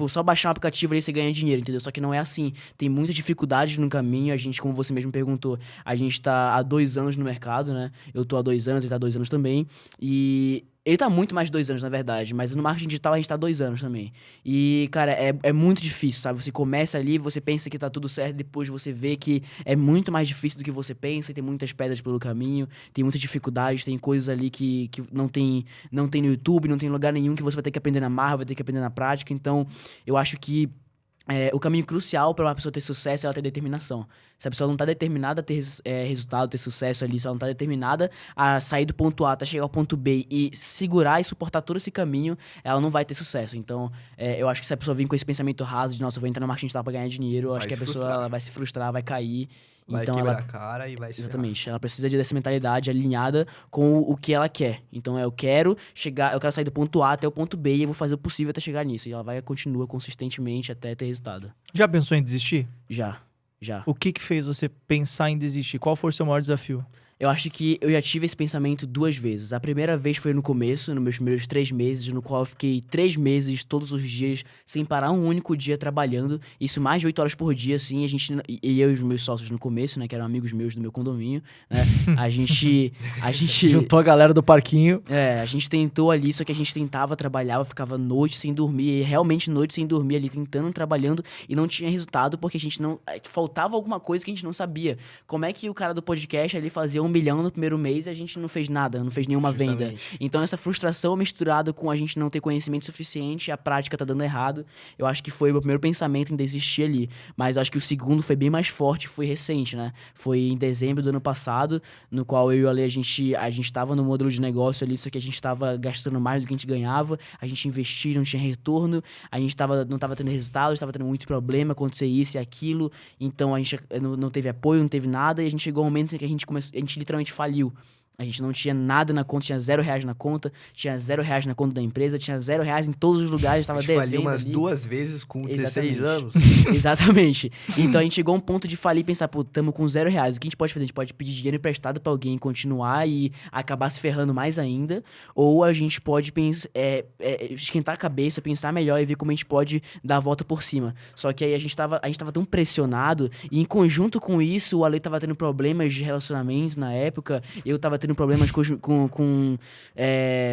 [SPEAKER 3] só baixar um aplicativo ali você ganha dinheiro, entendeu? Só que não é assim. Tem muitas dificuldades no caminho. A gente, como você mesmo perguntou, a gente tá há 2 anos no mercado, né? Eu tô há 2 anos, ele tá há 2 anos também. E Ele tá muito mais de 2 anos, na verdade, mas no marketing digital a gente tá 2 anos também. E, cara, é muito difícil, sabe? Você começa ali, você pensa que tá tudo certo, depois você vê que é muito mais difícil do que você pensa, e tem muitas pedras pelo caminho, tem muitas dificuldades, tem coisas ali que não tem no YouTube, não tem lugar nenhum, que você vai ter que aprender na marra, vai ter que aprender na prática. Então, eu acho que o caminho crucial para uma pessoa ter sucesso é ela ter determinação. Se a pessoa não tá determinada a ter resultado, ter sucesso ali, se ela não tá determinada a sair do ponto A até chegar ao ponto B e segurar e suportar todo esse caminho, ela não vai ter sucesso. Então, eu acho que se a pessoa vir com esse pensamento raso de, nossa, eu vou entrar no marketing digital pra ganhar dinheiro, eu acho que a pessoa ela vai se frustrar, vai cair.
[SPEAKER 2] Vai
[SPEAKER 3] Então
[SPEAKER 2] quebrar
[SPEAKER 3] ela
[SPEAKER 2] a cara e vai se ferrar.
[SPEAKER 3] Exatamente. Ela precisa dessa mentalidade alinhada com o que ela quer. Então, eu quero sair do ponto A até o ponto B e eu vou fazer o possível até chegar nisso. E ela continua consistentemente até ter resultado.
[SPEAKER 1] Já pensou em desistir?
[SPEAKER 3] Já.
[SPEAKER 1] O que fez você pensar em desistir? Qual foi o seu maior desafio?
[SPEAKER 3] Eu acho que eu já tive esse pensamento 2 vezes. A primeira vez foi no começo, nos meus primeiros 3 meses, no qual eu fiquei 3 meses, todos os dias, sem parar um único dia trabalhando. Isso mais de 8 horas por dia, assim. E eu e os meus sócios no começo, né, que eram amigos meus do meu condomínio, né, a gente
[SPEAKER 1] Juntou a galera do parquinho.
[SPEAKER 3] a gente tentou ali, só que a gente tentava, trabalhava, ficava noite sem dormir, realmente noite sem dormir ali, tentando, trabalhando, e não tinha resultado, porque a gente não... Faltava alguma coisa que a gente não sabia. Como é que o cara do podcast ali fazia 1 milhão no primeiro mês e a gente não fez nada, não fez nenhuma venda. Então essa frustração misturada com a gente não ter conhecimento suficiente e a prática tá dando errado, eu acho que foi o meu primeiro pensamento em desistir ali. Mas eu acho que o segundo foi bem mais forte, foi recente, né? Foi em dezembro do ano passado, no qual eu e o Ale, a gente tava no modelo de negócio ali, só que a gente tava gastando mais do que a gente ganhava, a gente investia, não tinha retorno, a gente não tava tendo resultado, estava tendo muito problema, acontecer isso e aquilo, então a gente não teve apoio, não teve nada, e a gente chegou ao momento em que a gente literalmente faliu. A gente não tinha nada na conta, tinha R$0 na conta, tinha R$0 na conta da empresa, tinha R$0 em todos os lugares, estava devendo.
[SPEAKER 2] A gente faliu umas 2 vezes com 16 anos.
[SPEAKER 3] Exatamente. Então a gente chegou a um ponto de falir e pensar, pô, tamo com R$0. O que a gente pode fazer? A gente pode pedir dinheiro emprestado pra alguém, continuar e acabar se ferrando mais ainda, ou a gente pode esquentar a cabeça, pensar melhor e ver como a gente pode dar a volta por cima. Só que aí a gente tava tão pressionado, e em conjunto com isso, o Ale tava tendo problemas de relacionamento na época, eu tava tendo problemas com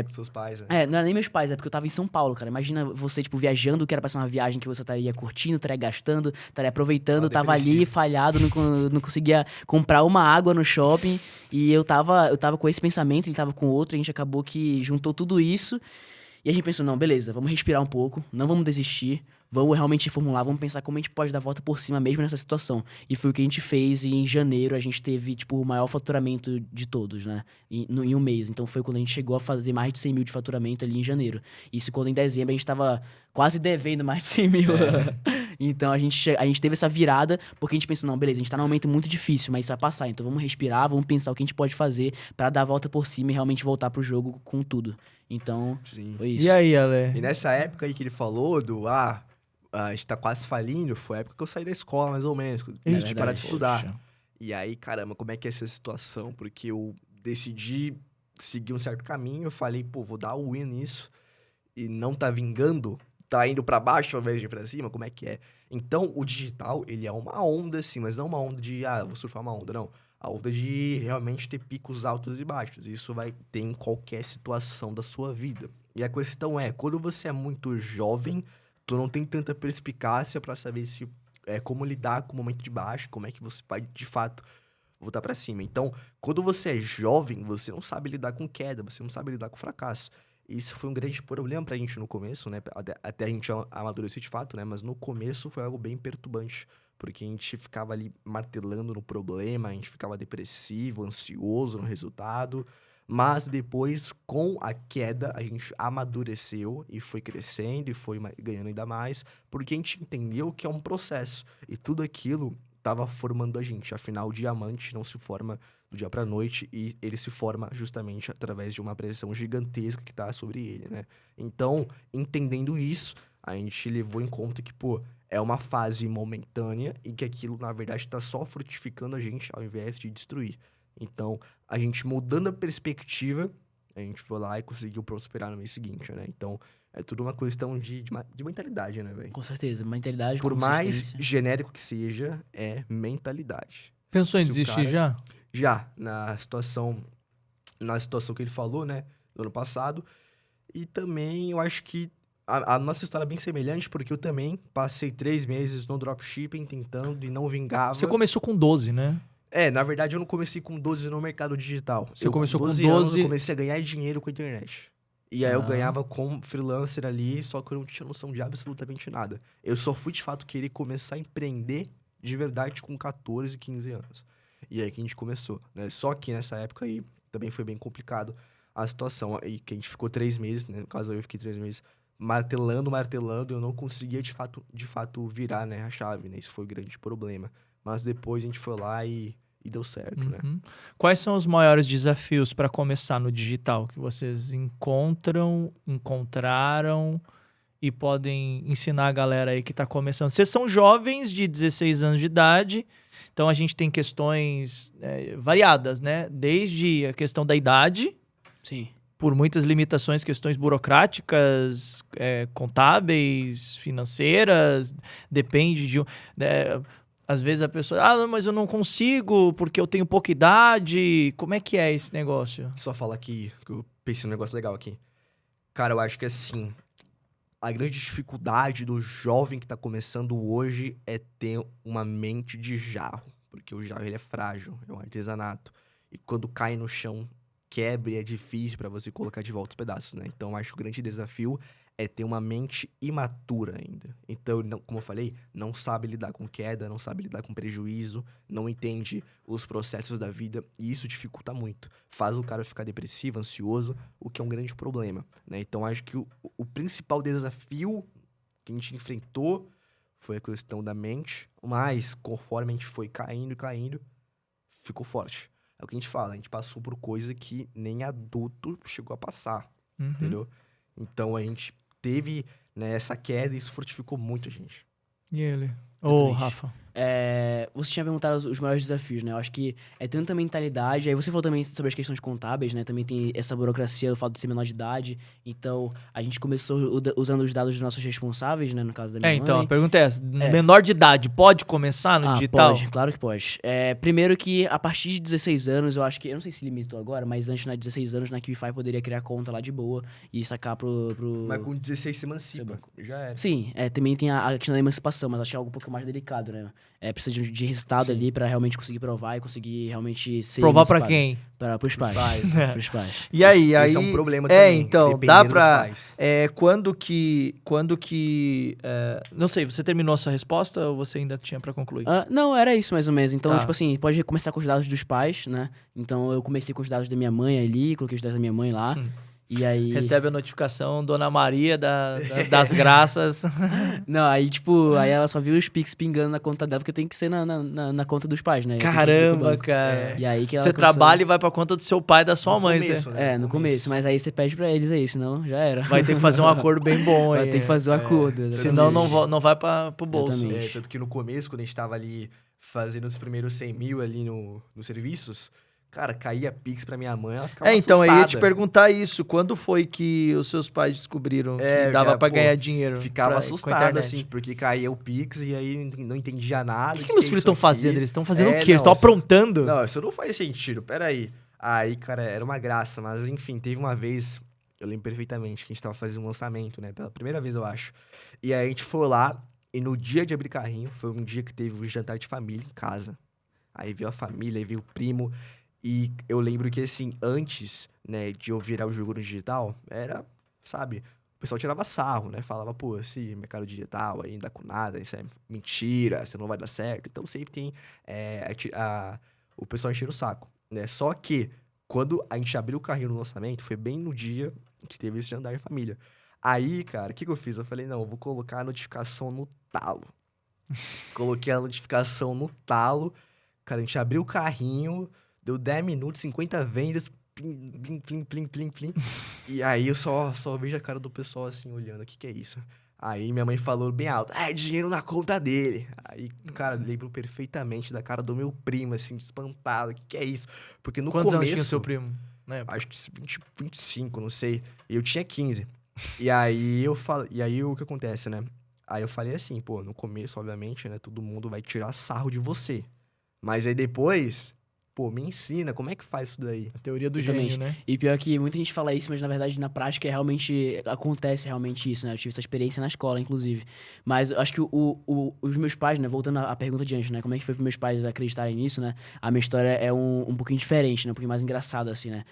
[SPEAKER 2] seus pais, né?
[SPEAKER 3] Não era nem meus pais, é porque eu tava em São Paulo, cara. Imagina você, tipo, viajando, que era pra ser uma viagem que você estaria curtindo, estaria gastando, estaria aproveitando, tava ali falhado, não conseguia comprar uma água no shopping, e eu tava com esse pensamento, ele tava com outro, e a gente acabou que juntou tudo isso, e a gente pensou, não, beleza, vamos respirar um pouco, não vamos desistir, vamos realmente formular, vamos pensar como a gente pode dar a volta por cima mesmo nessa situação. E foi o que a gente fez, e em janeiro a gente teve, tipo, o maior faturamento de todos, né? Em um mês. Então foi quando a gente chegou a fazer mais de 100 mil de faturamento ali em janeiro. Isso quando em dezembro a gente tava quase devendo mais de 100 mil. Então a gente teve essa virada, porque a gente pensou, não, beleza, a gente tá num momento muito difícil, mas isso vai passar. Então vamos respirar, vamos pensar o que a gente pode fazer pra dar a volta por cima e realmente voltar pro jogo com tudo. Então, foi isso.
[SPEAKER 1] E aí, Ale?
[SPEAKER 2] E nessa época aí que ele falou a gente tá quase falindo, foi a época que eu saí da escola, mais ou menos, de parar de estudar.
[SPEAKER 1] Poxa.
[SPEAKER 2] E aí, caramba, como é que é essa situação? Porque eu decidi seguir um certo caminho, eu falei, pô, vou dar o win nisso, e não tá vingando, tá indo pra baixo ao invés de ir pra cima, como é que é? Então, o digital, ele é uma onda, assim, mas não uma onda de, vou surfar uma onda, não. A onda de realmente ter picos altos e baixos. Isso vai ter em qualquer situação da sua vida. E a questão é, quando você é muito jovem, tu não tem tanta perspicácia pra saber como lidar com o momento de baixo, como é que você vai, de fato, voltar pra cima. Então, quando você é jovem, você não sabe lidar com queda, você não sabe lidar com fracasso. Isso foi um grande problema pra gente no começo, né? Até a gente amadurecer de fato, né? Mas no começo foi algo bem perturbante, porque a gente ficava ali martelando no problema, a gente ficava depressivo, ansioso no resultado. Mas depois, com a queda, a gente amadureceu e foi crescendo e foi ganhando ainda mais, porque a gente entendeu que é um processo. E tudo aquilo estava formando a gente. Afinal, o diamante não se forma do dia pra noite e ele se forma justamente através de uma pressão gigantesca que está sobre ele, né? Então, entendendo isso, a gente levou em conta que, é uma fase momentânea e que aquilo, na verdade, está só frutificando a gente ao invés de destruir. Então, a gente mudando a perspectiva, a gente foi lá e conseguiu prosperar no mês seguinte, né? Então, é tudo uma questão de mentalidade, né, velho?
[SPEAKER 3] Com certeza, mentalidade,
[SPEAKER 2] Por mais
[SPEAKER 3] consistência.
[SPEAKER 2] genérico que seja, é mentalidade.
[SPEAKER 1] Pensou em
[SPEAKER 2] Se o
[SPEAKER 1] desistir
[SPEAKER 2] cara-
[SPEAKER 1] já?
[SPEAKER 2] Já, na situação que ele falou, né, do ano passado, E também eu acho que a nossa história é bem semelhante, porque eu também passei 3 meses no dropshipping tentando e não vingava.
[SPEAKER 1] Você começou com 12, né?
[SPEAKER 2] Na verdade eu não comecei com 12 no mercado digital.
[SPEAKER 1] Você começou com 12
[SPEAKER 2] anos, eu comecei a ganhar dinheiro com a internet. E aí eu
[SPEAKER 1] Ah.
[SPEAKER 2] ganhava como freelancer ali, só que eu não tinha noção de absolutamente nada. Eu só fui, de fato, querer começar a empreender de verdade com 14, 15 anos. E aí que a gente começou, né? Só que nessa época aí também foi bem complicado a situação. Aí que a gente ficou 3 meses, né? No caso eu fiquei 3 meses martelando, eu não conseguia de fato virar, né, a chave, né? Isso foi o grande problema. Mas depois a gente foi lá e deu certo, né?
[SPEAKER 1] Uhum. Quais são os maiores desafios para começar no digital que vocês encontraram e podem ensinar a galera aí que está começando? Vocês são jovens de 16 anos de idade, então a gente tem questões variadas, né? Desde a questão da idade,
[SPEAKER 3] Sim.
[SPEAKER 1] por muitas limitações, questões burocráticas, contábeis, financeiras, depende de... às vezes a pessoa, não, mas eu não consigo porque eu tenho pouca idade. Como é que é esse negócio?
[SPEAKER 2] Só falar aqui, que eu pensei num negócio legal aqui. Cara, eu acho que assim, a grande dificuldade do jovem que tá começando hoje é ter uma mente de jarro. Porque o jarro, ele é frágil, é um artesanato. E quando cai no chão, quebra e é difícil pra você colocar de volta os pedaços, né? Então, eu acho que o grande desafio é ter uma mente imatura ainda. Então, como eu falei, não sabe lidar com queda, não sabe lidar com prejuízo, não entende os processos da vida, e isso dificulta muito. Faz o cara ficar depressivo, ansioso, o que é um grande problema, né? Então, acho que o principal desafio que a gente enfrentou foi a questão da mente, mas conforme a gente foi caindo, ficou forte. É o que a gente fala, a gente passou por coisa que nem adulto chegou a passar, entendeu? Então, a gente teve, né, essa queda e isso fortificou muito a gente.
[SPEAKER 1] E ele?
[SPEAKER 3] Exatamente.
[SPEAKER 1] Rafa.
[SPEAKER 3] Você tinha perguntado os maiores desafios, né? Eu acho que é tanta mentalidade. Aí você falou também sobre as questões contábeis, né? Também tem essa burocracia do fato de ser menor de idade. Então, a gente começou usando os dados dos nossos responsáveis, né? No caso da minha mãe.
[SPEAKER 1] Então, a pergunta é essa. Menor de idade, pode começar no digital?
[SPEAKER 3] Pode, claro que pode. Primeiro que, a partir de 16 anos, eu acho que... Eu não sei se limitou agora, mas antes, de 16 anos, na KiwiFi poderia criar conta lá de boa e sacar pro...
[SPEAKER 2] Mas com 16 se emancipa, já era.
[SPEAKER 3] Sim, também tem a questão da emancipação, mas acho que é algo um pouco mais delicado, né? Precisa de resultado ali pra realmente conseguir provar e conseguir realmente ser
[SPEAKER 1] Provar pra
[SPEAKER 3] emancipado.
[SPEAKER 1] quem?
[SPEAKER 3] Pros pais.
[SPEAKER 1] né?
[SPEAKER 3] Pros pais.
[SPEAKER 1] E aí,
[SPEAKER 2] Esse é um problema também.
[SPEAKER 1] então,
[SPEAKER 2] dependendo
[SPEAKER 1] dá
[SPEAKER 2] dos
[SPEAKER 1] pra...
[SPEAKER 2] pais.
[SPEAKER 1] Quando que... não sei, você terminou a sua resposta ou você ainda tinha pra concluir?
[SPEAKER 3] Não, era isso mais ou menos. Então,
[SPEAKER 1] Tá.
[SPEAKER 3] tipo assim, pode começar com os dados dos pais, né? Então, eu comecei com os dados da minha mãe ali, coloquei os dados da minha mãe lá. E aí...
[SPEAKER 1] Recebe a notificação, Dona Maria das Graças.
[SPEAKER 3] Não, aí, tipo, aí ela só viu os Pix pingando na conta dela, porque tem que ser na conta dos pais, né?
[SPEAKER 1] Caramba, cara.
[SPEAKER 3] E aí que ela
[SPEAKER 1] Você
[SPEAKER 3] começou-
[SPEAKER 1] trabalha e vai pra conta do seu pai e da sua
[SPEAKER 2] No
[SPEAKER 1] mãe.
[SPEAKER 2] começo,
[SPEAKER 1] Você
[SPEAKER 2] né?
[SPEAKER 3] no começo. Mas aí você pede pra eles aí, senão já era.
[SPEAKER 1] vai ter que fazer um acordo bem bom aí.
[SPEAKER 3] Vai ter que fazer o acordo. exatamente.
[SPEAKER 1] Senão não vai pro bolso.
[SPEAKER 3] Exatamente.
[SPEAKER 2] Tanto que no começo, quando a gente tava ali fazendo os primeiros 100 mil ali nos serviços, cara, caía Pix pra minha mãe, ela ficava
[SPEAKER 1] Então, eu
[SPEAKER 2] assustada.
[SPEAKER 1] ia te perguntar isso. Quando foi que os seus pais descobriram que dava pra ganhar dinheiro?
[SPEAKER 2] Ficava
[SPEAKER 1] com a
[SPEAKER 2] assustado,
[SPEAKER 1] internet?
[SPEAKER 2] assim, porque caía o Pix e aí não entendia nada.
[SPEAKER 1] O que meus filhos estão fazendo? Eles estão fazendo o quê? Eles
[SPEAKER 2] não,
[SPEAKER 1] estão
[SPEAKER 2] isso-
[SPEAKER 1] aprontando?
[SPEAKER 2] Não, isso não faz sentido, peraí. Aí, cara, era uma graça, mas enfim, teve uma vez, eu lembro perfeitamente, que a gente tava fazendo um lançamento, né, pela primeira vez, eu acho. E aí a gente foi lá, e no dia de abrir carrinho, foi um dia que teve um jantar de família em casa. Aí veio a família, aí veio o primo, e eu lembro que, assim, antes, né, de eu virar o jogo no digital, era, sabe, o pessoal tirava sarro, né, falava, pô, esse mercado digital aí não dá com nada, isso é mentira, você não vai dar certo. Então sempre tem o pessoal enchendo o saco, né, só que quando a gente abriu o carrinho no lançamento, foi bem no dia que teve esse jantar em família. Aí, cara, o que eu fiz? Eu falei, não, eu vou colocar a notificação no talo. Coloquei a notificação no talo, cara, a gente abriu o carrinho, deu 10 minutos, 50 vendas, plim, plim, plim, plim, plim, plim. E aí eu só vejo a cara do pessoal assim, olhando, o que é isso? Aí minha mãe falou bem alto, é dinheiro na conta dele. Aí, cara, lembro perfeitamente da cara do meu primo, assim, de espantado, o que é isso? Porque no
[SPEAKER 1] Quantos
[SPEAKER 2] começo...
[SPEAKER 1] anos tinha o seu primo? Né?
[SPEAKER 2] Acho que 20, 25, não sei. E eu tinha 15. E aí o que acontece, né? Aí eu falei assim, pô, no começo, obviamente, né, todo mundo vai tirar sarro de você. Mas aí depois, pô, me ensina, como é que faz isso daí?
[SPEAKER 1] A teoria do
[SPEAKER 3] Exatamente.
[SPEAKER 1] gênio, né?
[SPEAKER 3] E pior que muita gente fala isso, mas na verdade na prática acontece realmente isso, né? Eu tive essa experiência na escola, inclusive. Mas eu acho que os meus pais, né? Voltando à pergunta de antes, né? Como é que foi para meus pais acreditarem nisso, né? A minha história é um pouquinho diferente, né? Um pouquinho mais engraçada, assim, né?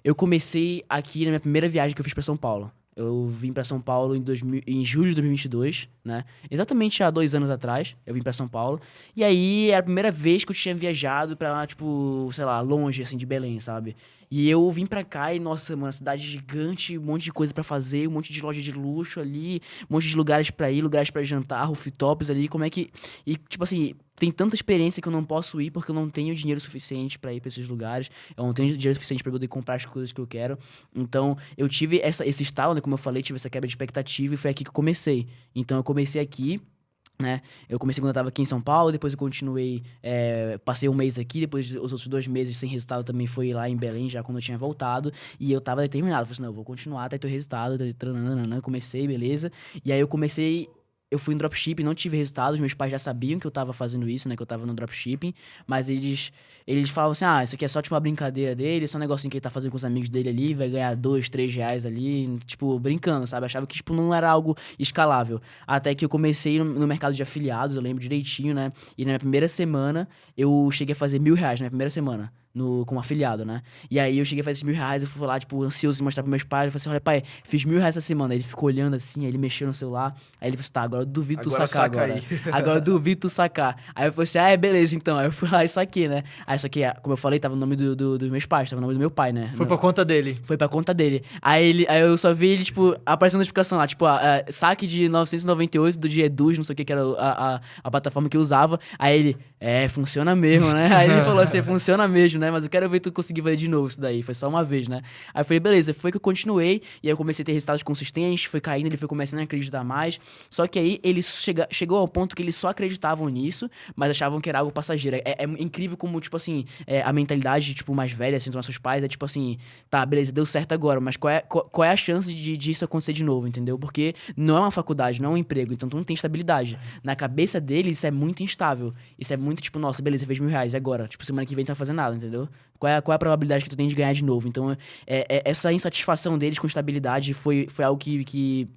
[SPEAKER 3] Eu comecei aqui na minha primeira viagem que eu fiz para São Paulo. Eu vim para São Paulo em julho de 2022, né? Exatamente há 2 anos atrás, eu vim para São Paulo. E aí, era a primeira vez que eu tinha viajado pra, tipo, sei lá, longe, assim, de Belém, sabe? E eu vim pra cá e, nossa, mano, cidade gigante, um monte de coisa pra fazer, um monte de loja de luxo ali, um monte de lugares pra ir, lugares pra jantar, rooftops ali, como é que... E, tipo assim, tem tanta experiência que eu não posso ir porque eu não tenho dinheiro suficiente pra ir pra esses lugares, eu não tenho dinheiro suficiente pra poder comprar as coisas que eu quero. Então, eu tive esse estalo, né, como eu falei, tive essa quebra de expectativa e foi aqui que eu comecei. Então, eu comecei aqui, né? Eu comecei quando eu tava aqui em São Paulo, depois eu continuei, passei um mês aqui, depois os outros 2 meses sem resultado também foi lá em Belém, já quando eu tinha voltado, e eu tava determinado, falei assim, não, eu vou continuar até ter o resultado, comecei, beleza, e aí eu fui em dropshipping, não tive resultados, meus pais já sabiam que eu tava fazendo isso, né, que eu tava no dropshipping, mas eles falavam assim, isso aqui é só tipo uma brincadeira dele, só um negocinho que ele tá fazendo com os amigos dele ali, vai ganhar 2, 3 reais ali, tipo, brincando, sabe, achava que, tipo, não era algo escalável, até que eu comecei no mercado de afiliados, eu lembro direitinho, né, e na minha primeira semana, eu cheguei a fazer R$1.000 na minha primeira semana. Como afiliado, né? E aí eu cheguei a fazer esses R$1.000, eu fui lá, tipo, ansioso de mostrar pros meus pais. Eu falei assim, olha, pai, fiz R$1.000 essa semana. Aí ele ficou olhando assim, aí ele mexeu no celular. Aí ele falou assim, tá, agora eu duvido tu sacar
[SPEAKER 2] saca
[SPEAKER 3] agora.
[SPEAKER 2] aí.
[SPEAKER 3] Agora eu duvido tu sacar. Aí eu falei assim, beleza, então. Aí eu fui lá e saquei, né? Aí só que, como eu falei, tava no nome dos meus pais, tava no nome do meu pai, né?
[SPEAKER 1] Foi pra conta dele.
[SPEAKER 3] Foi pra conta dele. Aí eu só vi ele, tipo, aparecendo a notificação lá, tipo, saque de 998 do dia Eduz, não sei o que era a plataforma que eu usava. Aí ele, funciona mesmo, né? Aí ele falou assim, funciona mesmo, né? Mas eu quero ver tu conseguir fazer de novo isso daí. Foi só uma vez, né? Aí eu falei, beleza, foi que eu continuei, e aí eu comecei a ter resultados consistentes, foi caindo, ele foi começando a acreditar mais. Só que aí eles chegou ao ponto que eles só acreditavam nisso, mas achavam que era algo passageiro. É incrível como, tipo assim, a mentalidade, tipo, mais velha, assim, dos nossos pais, é tipo assim, tá, beleza, deu certo agora, mas qual é a chance disso acontecer de novo, entendeu? Porque não é uma faculdade, não é um emprego, então tu não tem estabilidade. Na cabeça deles, isso é muito instável. Isso é muito, tipo, nossa, beleza, fez R$1.000, e agora? Tipo, semana que vem tu não vai fazer nada, entendeu? Qual é a probabilidade que tu tem de ganhar de novo? Então, essa insatisfação deles com estabilidade foi algo que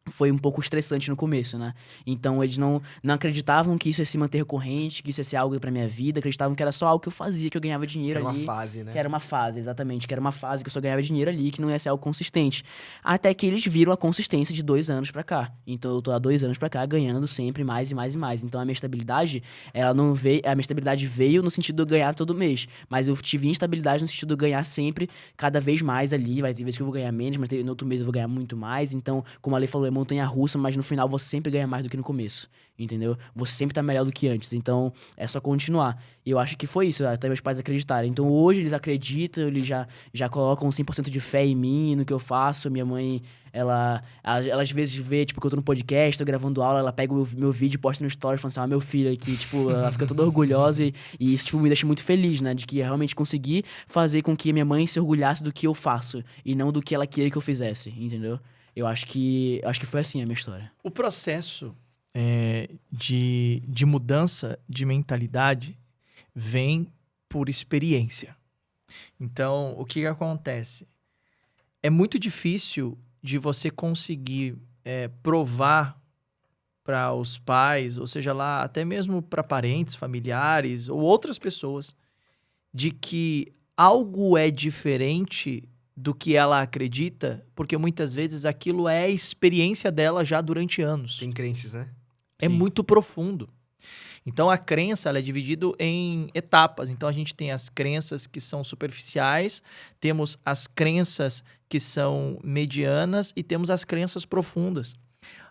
[SPEAKER 3] foi um pouco estressante no começo, né? Então, eles não acreditavam que isso ia se manter recorrente, que isso ia ser algo pra minha vida, acreditavam que era só algo que eu fazia, que eu ganhava dinheiro ali.
[SPEAKER 2] Que era uma fase, né?
[SPEAKER 3] Que era uma fase, exatamente. Que era uma fase que eu só ganhava dinheiro ali, que não ia ser algo consistente. Até que eles viram a consistência de 2 anos pra cá. Então, eu tô há 2 anos pra cá ganhando sempre mais e mais e mais. Então, a minha estabilidade, ela não veio... A minha estabilidade veio no sentido de eu ganhar todo mês. Mas eu tive instabilidade no sentido de eu ganhar sempre, cada vez mais ali. Vai ter vezes que eu vou ganhar menos, mas no outro mês eu vou ganhar muito mais. Então, como a Lei falou, é montanha-russa, mas no final você sempre ganha mais do que no começo, entendeu? Você sempre tá melhor do que antes, então é só continuar. E eu acho que foi isso, até meus pais acreditarem. Então hoje eles acreditam, eles já colocam 100% de fé em mim, no que eu faço. Minha mãe, ela às vezes vê, tipo, que eu tô no podcast, tô gravando aula, ela pega o meu vídeo e posta no story, falando assim, meu filho aqui, tipo, ela fica toda orgulhosa e isso, tipo, me deixa muito feliz, né, de que eu realmente consegui fazer com que minha mãe se orgulhasse do que eu faço e não do que ela queria que eu fizesse, entendeu? Eu acho que foi assim a minha história.
[SPEAKER 1] O processo de mudança de mentalidade vem por experiência. Então, o que acontece? É muito difícil de você conseguir provar para os pais, ou seja lá, até mesmo para parentes, familiares ou outras pessoas, de que algo é diferente do que ela acredita, porque muitas vezes aquilo é a experiência dela já durante anos.
[SPEAKER 2] Tem crenças, né?
[SPEAKER 1] É muito profundo. Então, a crença ela é dividida em etapas. Então, a gente tem as crenças que são superficiais, temos as crenças que são medianas e temos as crenças profundas.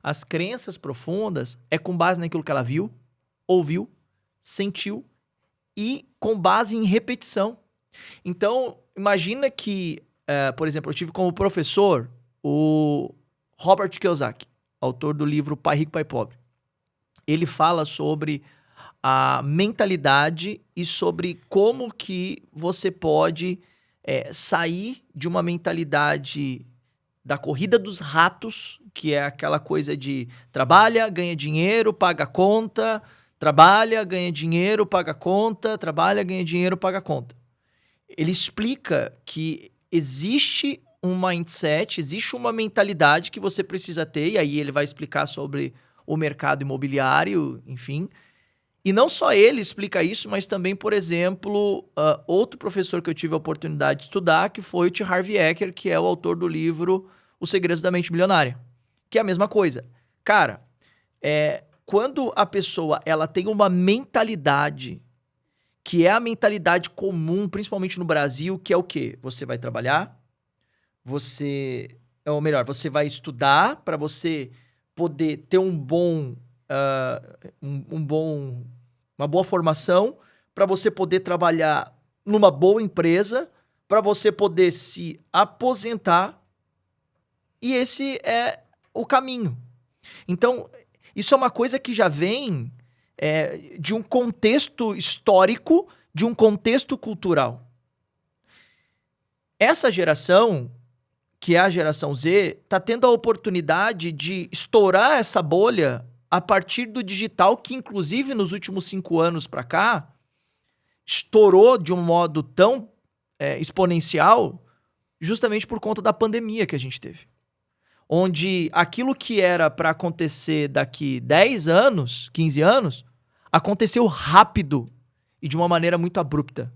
[SPEAKER 1] As crenças profundas é com base naquilo que ela viu, ouviu, sentiu e com base em repetição. Então, imagina que, por exemplo, eu tive como professor o Robert Kiyosaki, autor do livro Pai Rico, Pai Pobre. Ele fala sobre a mentalidade e sobre como que você pode sair de uma mentalidade da corrida dos ratos, que é aquela coisa de trabalha, ganha dinheiro, paga a conta, Trabalha, ganha dinheiro, paga conta, trabalha, ganha dinheiro, paga conta. Ele explica que existe um mindset, existe uma mentalidade que você precisa ter, e aí ele vai explicar sobre o mercado imobiliário, enfim. E não só ele explica isso, mas também, por exemplo, outro professor que eu tive a oportunidade de estudar, que foi o T. Harv Eker, que é o autor do livro Os Segredos da Mente Milionária. Que é a mesma coisa. Cara, quando a pessoa ela tem uma mentalidade que é a mentalidade comum, principalmente no Brasil, que é o quê? Você vai trabalhar, você vai estudar para você poder ter uma boa formação, para você poder trabalhar numa boa empresa, para você poder se aposentar, e esse é o caminho. Então, isso é uma coisa que já vem de um contexto histórico, de um contexto cultural. Essa geração, que é a geração Z, está tendo a oportunidade de estourar essa bolha a partir do digital, que inclusive nos últimos 5 anos para cá, estourou de um modo tão exponencial, justamente por conta da pandemia que a gente teve. Onde aquilo que era para acontecer daqui 10 anos, 15 anos, aconteceu rápido e de uma maneira muito abrupta.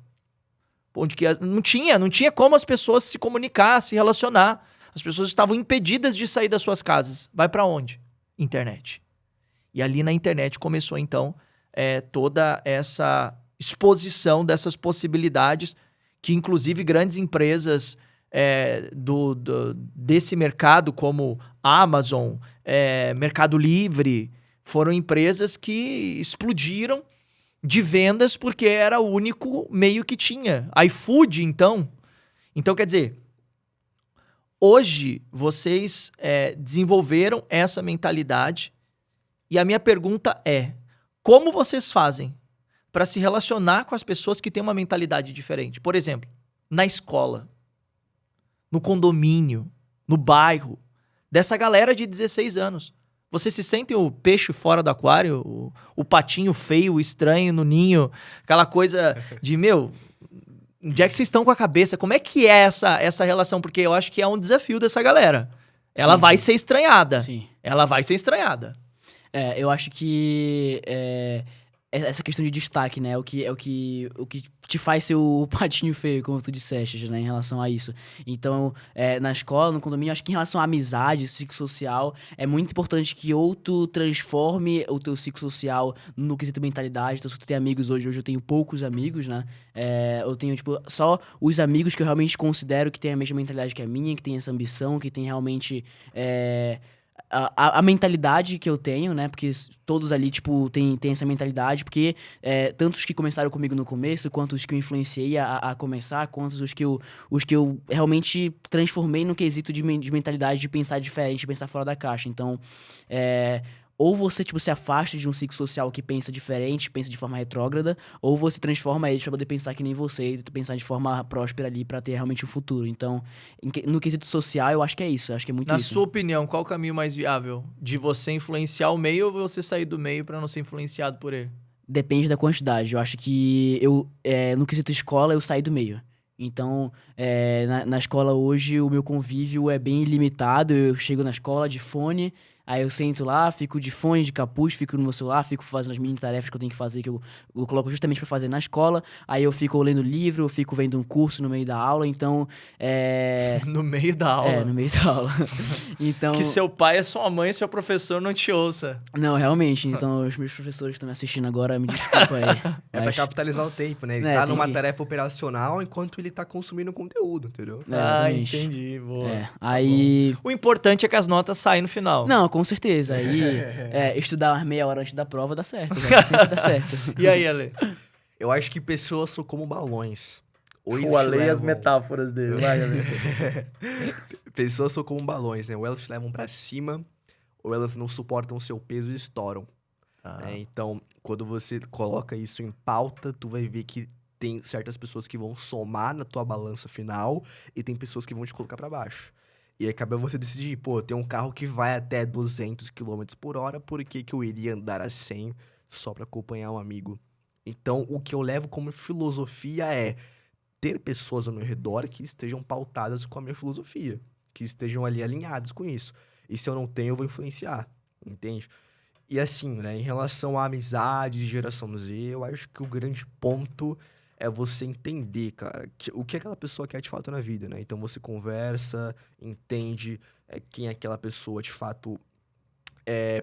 [SPEAKER 1] Onde que não tinha como as pessoas se comunicar, se relacionar. As pessoas estavam impedidas de sair das suas casas. Vai para onde? Internet. E ali na internet começou, então, toda essa exposição dessas possibilidades que, inclusive, grandes empresas desse mercado, como Amazon, Mercado Livre, foram empresas que explodiram de vendas porque era o único meio que tinha. iFood, então. Então, quer dizer, hoje vocês desenvolveram essa mentalidade e a minha pergunta é, como vocês fazem para se relacionar com as pessoas que têm uma mentalidade diferente? Por exemplo, na escola, no condomínio, no bairro, dessa galera de 16 anos. Você se sente o peixe fora do aquário, o patinho feio, estranho no ninho, aquela coisa de, onde é que vocês estão com a cabeça? Como é que é essa relação? Porque eu acho que é um desafio dessa galera. Ela vai ser estranhada.
[SPEAKER 3] Sim.
[SPEAKER 1] Ela vai ser estranhada.
[SPEAKER 3] Eu acho que essa questão de destaque, né? O que te faz ser o patinho feio, como tu disseste, né? Em relação a isso. Então, na escola, no condomínio, acho que em relação à amizade, ciclo social, é muito importante que ou tu transforme o teu ciclo social no quesito mentalidade. Então, se tu tem amigos hoje eu tenho poucos amigos, né? Eu tenho, só os amigos que eu realmente considero que têm a mesma mentalidade que a minha, que tem essa ambição, que tem realmente... A mentalidade que eu tenho, né? Porque todos ali, tem essa mentalidade. Porque tanto os que começaram comigo no começo, quanto os que eu influenciei a começar, quanto os que eu realmente transformei no quesito de mentalidade, de pensar diferente, de pensar fora da caixa. Então, ou você, se afasta de um ciclo social que pensa diferente, pensa de forma retrógrada, ou você transforma eles pra poder pensar que nem você, e pensar de forma próspera ali pra ter realmente um futuro. Então, no quesito social, eu acho que é isso. Eu acho que é muito
[SPEAKER 1] Na
[SPEAKER 3] isso.
[SPEAKER 1] sua opinião, qual o caminho mais viável? De você influenciar o meio ou você sair do meio pra não ser influenciado por ele?
[SPEAKER 3] Depende da quantidade. Eu acho que no quesito escola, eu saí do meio. Então, na escola hoje, o meu convívio é bem limitado. Eu chego na escola de fone, aí eu sento lá, fico de fone, de capuz, fico no meu celular, fico fazendo as mini tarefas que eu tenho que fazer, que eu coloco justamente pra fazer na escola. Aí eu fico lendo livro, eu fico vendo um curso no meio da aula, então...
[SPEAKER 1] No meio da aula?
[SPEAKER 3] no meio da aula. Então...
[SPEAKER 1] Que seu pai é sua mãe e seu professor não te ouça.
[SPEAKER 3] Não, realmente. Então, os meus professores que estão me assistindo agora, me desculpa aí.
[SPEAKER 2] Pra capitalizar o tempo, né? Ele tá numa tarefa operacional enquanto ele tá consumindo conteúdo, entendeu?
[SPEAKER 3] Exatamente.
[SPEAKER 1] Entendi. Boa.
[SPEAKER 3] Aí...
[SPEAKER 1] O importante é que as notas saem no final.
[SPEAKER 3] Não, com certeza. Aí, estudar umas meia hora antes da prova dá certo, né? Sempre dá certo.
[SPEAKER 1] E aí, Ale?
[SPEAKER 2] Eu acho que pessoas são como balões. Ou
[SPEAKER 1] O Ale e as metáforas dele. Vai, Ale.
[SPEAKER 2] Pessoas são como balões, né? Ou elas te levam pra cima, ou elas não suportam o seu peso e estouram. Então, quando você coloca isso em pauta, tu vai ver que tem certas pessoas que vão somar na tua balança final e tem pessoas que vão te colocar pra baixo. E aí acaba você decidir, tem um carro que vai até 200 km por hora, por que que eu iria andar a 100 só pra acompanhar um amigo. Então, o que eu levo como filosofia é ter pessoas ao meu redor que estejam pautadas com a minha filosofia, que estejam ali alinhadas com isso. E se eu não tenho, eu vou influenciar, entende? E assim, né, em relação à amizade de geração Z, eu acho que o grande ponto é você entender, cara, o que aquela pessoa quer de fato na vida, né? Então você conversa, entende quem aquela pessoa de fato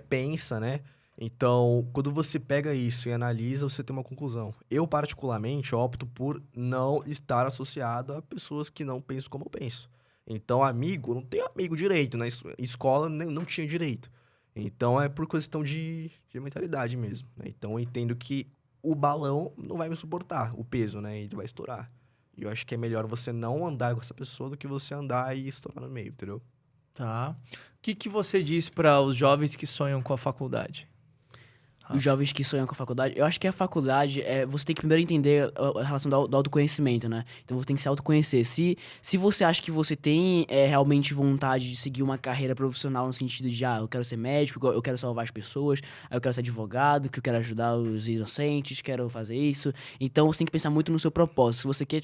[SPEAKER 2] pensa, né? Então, quando você pega isso e analisa, você tem uma conclusão. Eu, particularmente, opto por não estar associado a pessoas que não pensam como eu penso. Então, amigo, não tenho amigo direito, né? Escola não tinha direito. Então, é por questão de mentalidade mesmo, né? Então, eu entendo que o balão não vai me suportar, o peso, né? Ele vai estourar. E eu acho que é melhor você não andar com essa pessoa do que você andar e estourar no meio, entendeu?
[SPEAKER 1] Tá. O que você diz para os jovens que sonham com a faculdade?
[SPEAKER 3] Os jovens que sonham com a faculdade, eu acho que a faculdade, você tem que primeiro entender a relação do autoconhecimento, né? Então você tem que se autoconhecer. Se você acha que você tem realmente vontade de seguir uma carreira profissional no sentido de, eu quero ser médico, eu quero salvar as pessoas, eu quero ser advogado, que eu quero ajudar os inocentes, quero fazer isso. Então você tem que pensar muito no seu propósito. Se você quer,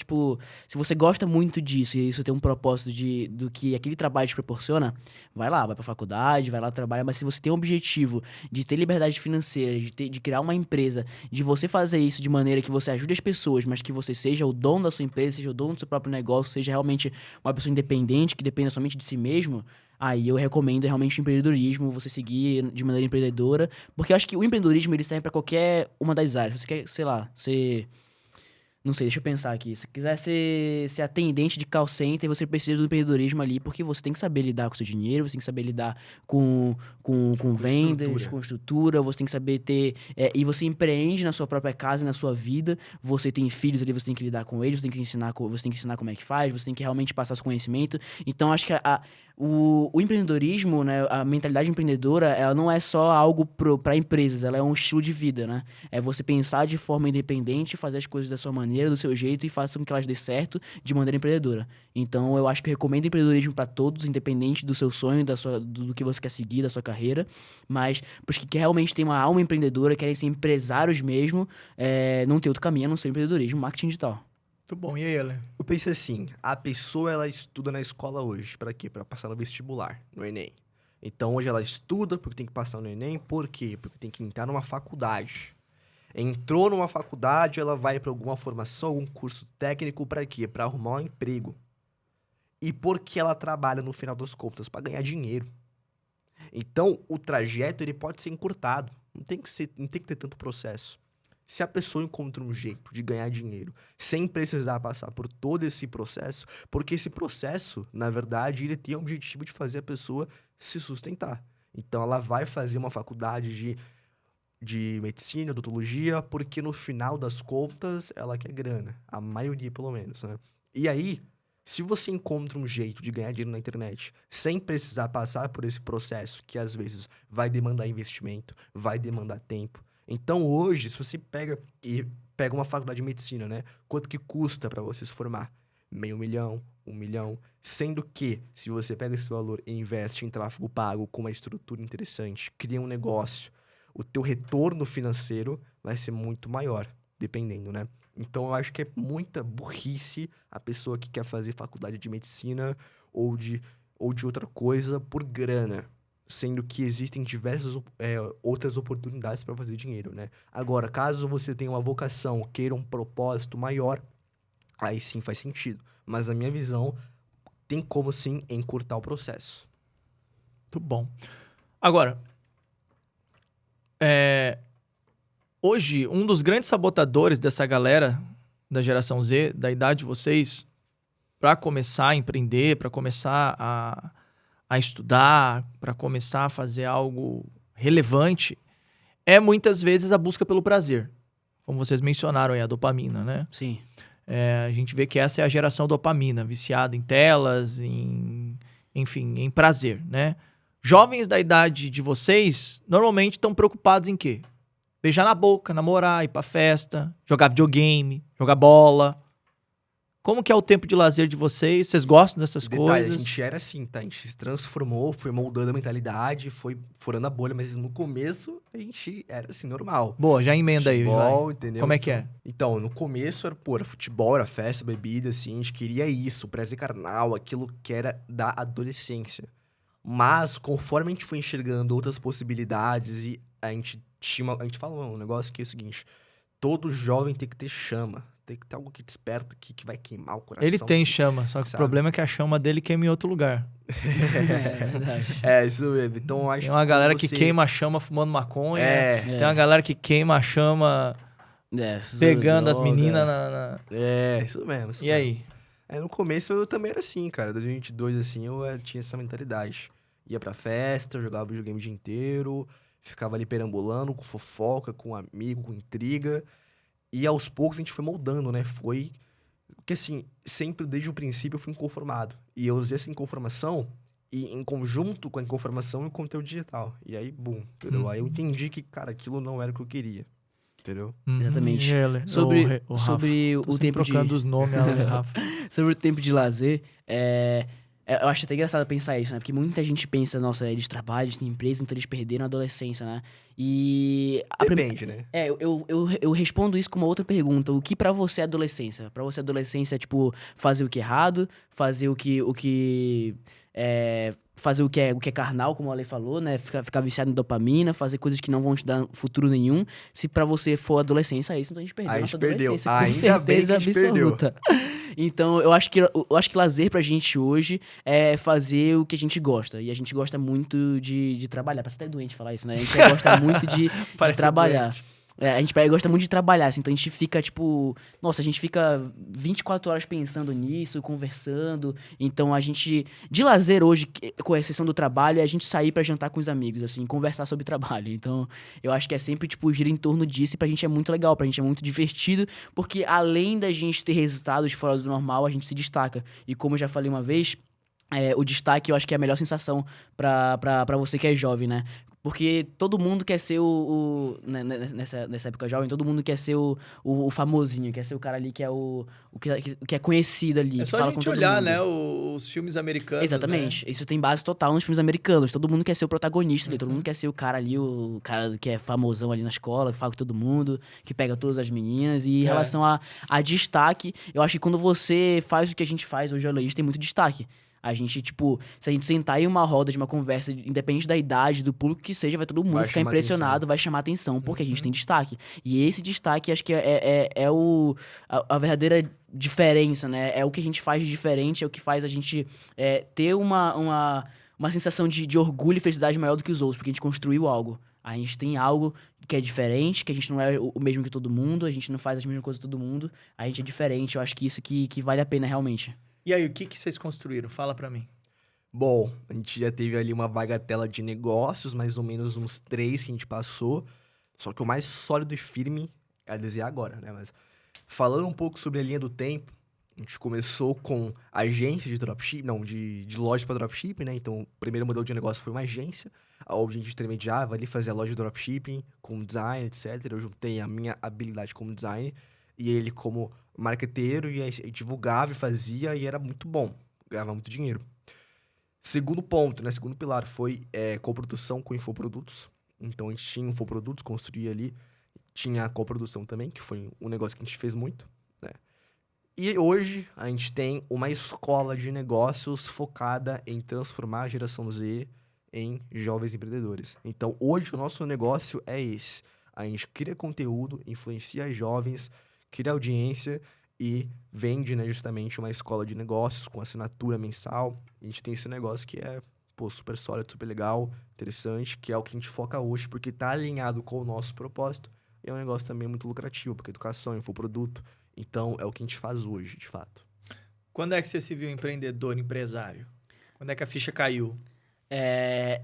[SPEAKER 3] se você gosta muito disso e você tem um propósito do que aquele trabalho te proporciona, vai pra faculdade, vai lá trabalhar. Mas se você tem um objetivo de ter liberdade financeira, de criar uma empresa, de você fazer isso de maneira que você ajude as pessoas, mas que você seja o dono da sua empresa, seja o dono do seu próprio negócio, seja realmente uma pessoa independente, que dependa somente de si mesmo, aí eu recomendo realmente o empreendedorismo, você seguir de maneira empreendedora, porque eu acho que o empreendedorismo ele serve para qualquer uma das áreas. Você quer, sei lá, ser... Não sei, deixa eu pensar aqui. Se quiser ser atendente de call center, você precisa do empreendedorismo ali, porque você tem que saber lidar com o seu dinheiro, você tem que saber lidar com vendas, com estrutura, você tem que saber ter... e você empreende na sua própria casa, na sua vida, você tem filhos ali, você tem que lidar com eles, você tem que ensinar como é que faz, você tem que realmente passar esse conhecimento. Então, acho que o empreendedorismo, né, a mentalidade empreendedora, ela não é só algo para empresas, ela é um estilo de vida, né? É você pensar de forma independente, fazer as coisas da sua maneira, do seu jeito e faça com que elas dê certo de maneira empreendedora. Então, eu acho que eu recomendo empreendedorismo para todos, independente do seu sonho, do que você quer seguir, da sua carreira, mas para os que realmente têm uma alma empreendedora, querem ser empresários mesmo, não tem outro caminho a não ser empreendedorismo, marketing digital.
[SPEAKER 1] Muito bom. E aí, Ellen?
[SPEAKER 2] Eu penso assim, a pessoa, ela estuda na escola hoje. Pra quê? Pra passar no vestibular, no Enem. Então, hoje ela estuda porque tem que passar no Enem. Por quê? Porque tem que entrar numa faculdade. Entrou numa faculdade, ela vai pra alguma formação, algum curso técnico. Pra quê? Pra arrumar um emprego. E por que ela trabalha, no final das contas? Pra ganhar dinheiro. Então, o trajeto, ele pode ser encurtado. Não tem que ter tanto processo. Se a pessoa encontra um jeito de ganhar dinheiro sem precisar passar por todo esse processo, porque esse processo, na verdade, ele tem o objetivo de fazer a pessoa se sustentar. Então, ela vai fazer uma faculdade de medicina, odontologia, porque no final das contas, ela quer grana. A maioria, pelo menos, né? E aí, se você encontra um jeito de ganhar dinheiro na internet sem precisar passar por esse processo, que às vezes vai demandar investimento, vai demandar tempo. Então, hoje, se você pega uma faculdade de medicina, né? Quanto que custa para você se formar? $500 mil, $1 milhão. Sendo que, se você pega esse valor e investe em tráfego pago com uma estrutura interessante, cria um negócio, o teu retorno financeiro vai ser muito maior, dependendo, né? Então, eu acho que é muita burrice a pessoa que quer fazer faculdade de medicina ou de outra coisa por grana. Sendo que existem diversas outras oportunidades para fazer dinheiro, né? Agora, caso você tenha uma vocação, queira um propósito maior, aí sim faz sentido. Mas, na minha visão, tem como sim encurtar o processo.
[SPEAKER 1] Muito bom. Agora, hoje, um dos grandes sabotadores dessa galera da geração Z, da idade de vocês, para começar a empreender, para começar a estudar, para começar a fazer algo relevante, é muitas vezes a busca pelo prazer. Como vocês mencionaram aí, a dopamina, né?
[SPEAKER 3] Sim.
[SPEAKER 1] A gente vê que essa é a geração dopamina, viciada em telas, enfim, em prazer, né? Jovens da idade de vocês, normalmente estão preocupados em quê? Beijar na boca, namorar, ir pra festa, jogar videogame, jogar bola. Como que é o tempo de lazer de vocês? Vocês gostam dessas
[SPEAKER 2] Detalhe,
[SPEAKER 1] coisas?
[SPEAKER 2] a gente era assim, tá? A gente se transformou, foi moldando a mentalidade, foi furando a bolha, mas no começo a gente era assim, normal.
[SPEAKER 1] Boa, já emenda aí,
[SPEAKER 2] Futebol,
[SPEAKER 1] vai.
[SPEAKER 2] entendeu?
[SPEAKER 1] Como é que é?
[SPEAKER 2] Então, no começo era futebol, era festa, bebida, assim, a gente queria isso, prazer carnal, aquilo que era da adolescência. Mas, conforme a gente foi enxergando outras possibilidades e a gente fala um negócio que é o seguinte, todo jovem tem que ter chama, tem que ter algo que desperta, que vai queimar o coração.
[SPEAKER 1] Ele tem chama, só que
[SPEAKER 2] sabe?
[SPEAKER 1] o problema é que a chama dele queima em outro lugar.
[SPEAKER 3] É verdade.
[SPEAKER 2] É, isso mesmo. Então, eu acho
[SPEAKER 1] Tem uma galera que
[SPEAKER 2] você...
[SPEAKER 1] queima a chama fumando maconha.
[SPEAKER 2] É,
[SPEAKER 1] Tem uma galera que queima a chama pegando as meninas na...
[SPEAKER 2] isso mesmo. Isso
[SPEAKER 1] E
[SPEAKER 2] mesmo.
[SPEAKER 1] aí?
[SPEAKER 2] No começo eu também era assim, cara. 2022, assim, eu tinha essa mentalidade. Ia pra festa, jogava videogame o dia inteiro, ficava ali perambulando, com fofoca, com amigo, com intriga. E aos poucos a gente foi moldando, né? Foi... Porque assim, sempre desde o princípio eu fui inconformado. E eu usei essa inconformação e em conjunto com a inconformação eu conteúdo digital. E aí, bum, entendeu? Aí eu entendi que, cara, aquilo não era o que eu queria. Entendeu?
[SPEAKER 3] Exatamente.
[SPEAKER 1] E ele?
[SPEAKER 3] Sobre
[SPEAKER 1] o
[SPEAKER 3] sobre
[SPEAKER 1] Rafa. Tô
[SPEAKER 3] o
[SPEAKER 1] sempre
[SPEAKER 3] tempo de...
[SPEAKER 1] trocando os nomes, Ale, Rafa.
[SPEAKER 3] Sobre o tempo de lazer, eu acho até engraçado pensar isso, né? Porque muita gente pensa, nossa, eles trabalham, eles têm empresa, então eles perderam a adolescência, né? E...
[SPEAKER 2] Depende, né?
[SPEAKER 3] Eu respondo isso com uma outra pergunta. O que pra você é adolescência? Pra você adolescência é, tipo, fazer o que é errado, fazer fazer o que é carnal, como a Ale falou, né? Ficar viciado em dopamina, fazer coisas que não vão te dar futuro nenhum. Se pra você for adolescência, é isso, então a gente perdeu
[SPEAKER 2] A
[SPEAKER 3] a
[SPEAKER 2] gente
[SPEAKER 3] nossa
[SPEAKER 2] perdeu.
[SPEAKER 3] adolescência, com
[SPEAKER 2] Ainda bem que
[SPEAKER 3] certeza
[SPEAKER 2] a gente perdeu.
[SPEAKER 3] absoluta. Então, eu acho que lazer pra gente hoje é fazer o que a gente gosta. E a gente gosta muito de trabalhar. Parece até doente falar isso, né? A gente gosta muito de
[SPEAKER 1] Parece
[SPEAKER 3] trabalhar.
[SPEAKER 1] doente.
[SPEAKER 3] A gente gosta muito de trabalhar, assim, então a gente fica, tipo... Nossa, a gente fica 24 horas pensando nisso, conversando. Então a gente... De lazer hoje, com exceção do trabalho, é a gente sair pra jantar com os amigos, assim, conversar sobre trabalho. Então, eu acho que é sempre, tipo, gira em torno disso e pra gente é muito legal, pra gente é muito divertido, porque além da gente ter resultados fora do normal, a gente se destaca. E como eu já falei uma vez... o destaque, eu acho que é a melhor sensação pra você que é jovem, né? Porque todo mundo quer ser nessa época jovem, todo mundo quer ser o famosinho, quer ser o cara ali que é o que é conhecido ali,
[SPEAKER 1] É
[SPEAKER 3] que
[SPEAKER 1] só a
[SPEAKER 3] fala com
[SPEAKER 1] gente
[SPEAKER 3] todo
[SPEAKER 1] olhar,
[SPEAKER 3] mundo.
[SPEAKER 1] né, os filmes americanos.
[SPEAKER 3] Exatamente.
[SPEAKER 1] Né?
[SPEAKER 3] Isso tem base total nos filmes americanos. Todo mundo quer ser o protagonista ali, todo mundo quer ser o cara ali, o cara que é famosão ali na escola, que fala com todo mundo, que pega todas as meninas. E em relação a destaque, eu acho que quando você faz o que a gente faz hoje, a gente tem muito destaque. A gente, tipo, se a gente sentar em uma roda de uma conversa, independente da idade, do público que seja, vai todo mundo
[SPEAKER 2] Vai
[SPEAKER 3] ficar
[SPEAKER 2] chamar
[SPEAKER 3] impressionado, vai chamar atenção, porque a gente tem destaque. E esse destaque, acho que a verdadeira diferença, né? É o que a gente faz de diferente, é o que faz a gente ter uma sensação de orgulho e felicidade maior do que os outros, porque a gente construiu algo. A gente tem algo que é diferente, que a gente não é o mesmo que todo mundo, a gente não faz as mesmas coisas que todo mundo, a gente é diferente. Eu acho que isso que vale a pena realmente.
[SPEAKER 1] E aí, o que vocês construíram? Fala pra mim.
[SPEAKER 2] Bom, a gente já teve ali uma bagatela de negócios, mais ou menos uns 3 que a gente passou. Só que o mais sólido e firme é a dizer agora, né? Mas falando um pouco sobre a linha do tempo, a gente começou com agência de dropshipping, não, de loja para dropshipping, né? Então, o primeiro modelo de negócio foi uma agência, onde a gente intermediava ali, fazia loja de dropshipping, com design, etc. Eu juntei a minha habilidade como designer e ele como marqueteiro, e aí divulgava e fazia, e era muito bom, ganhava muito dinheiro. Segundo ponto, né, segundo pilar, foi coprodução com infoprodutos. Então, a gente tinha infoprodutos, construía ali, tinha a coprodução também, que foi um negócio que a gente fez muito, né. E hoje, a gente tem uma escola de negócios focada em transformar a geração Z em jovens empreendedores. Então, hoje, o nosso negócio é esse. A gente cria conteúdo, influencia jovens, cria audiência e vende, né, justamente uma escola de negócios com assinatura mensal. A gente tem esse negócio que é, super sólido, super legal, interessante, que é o que a gente foca hoje, porque está alinhado com o nosso propósito. E é um negócio também muito lucrativo, porque educação, infoproduto. Então, é o que a gente faz hoje, de fato.
[SPEAKER 1] Quando é que você se viu empreendedor, empresário? Quando é que a ficha caiu?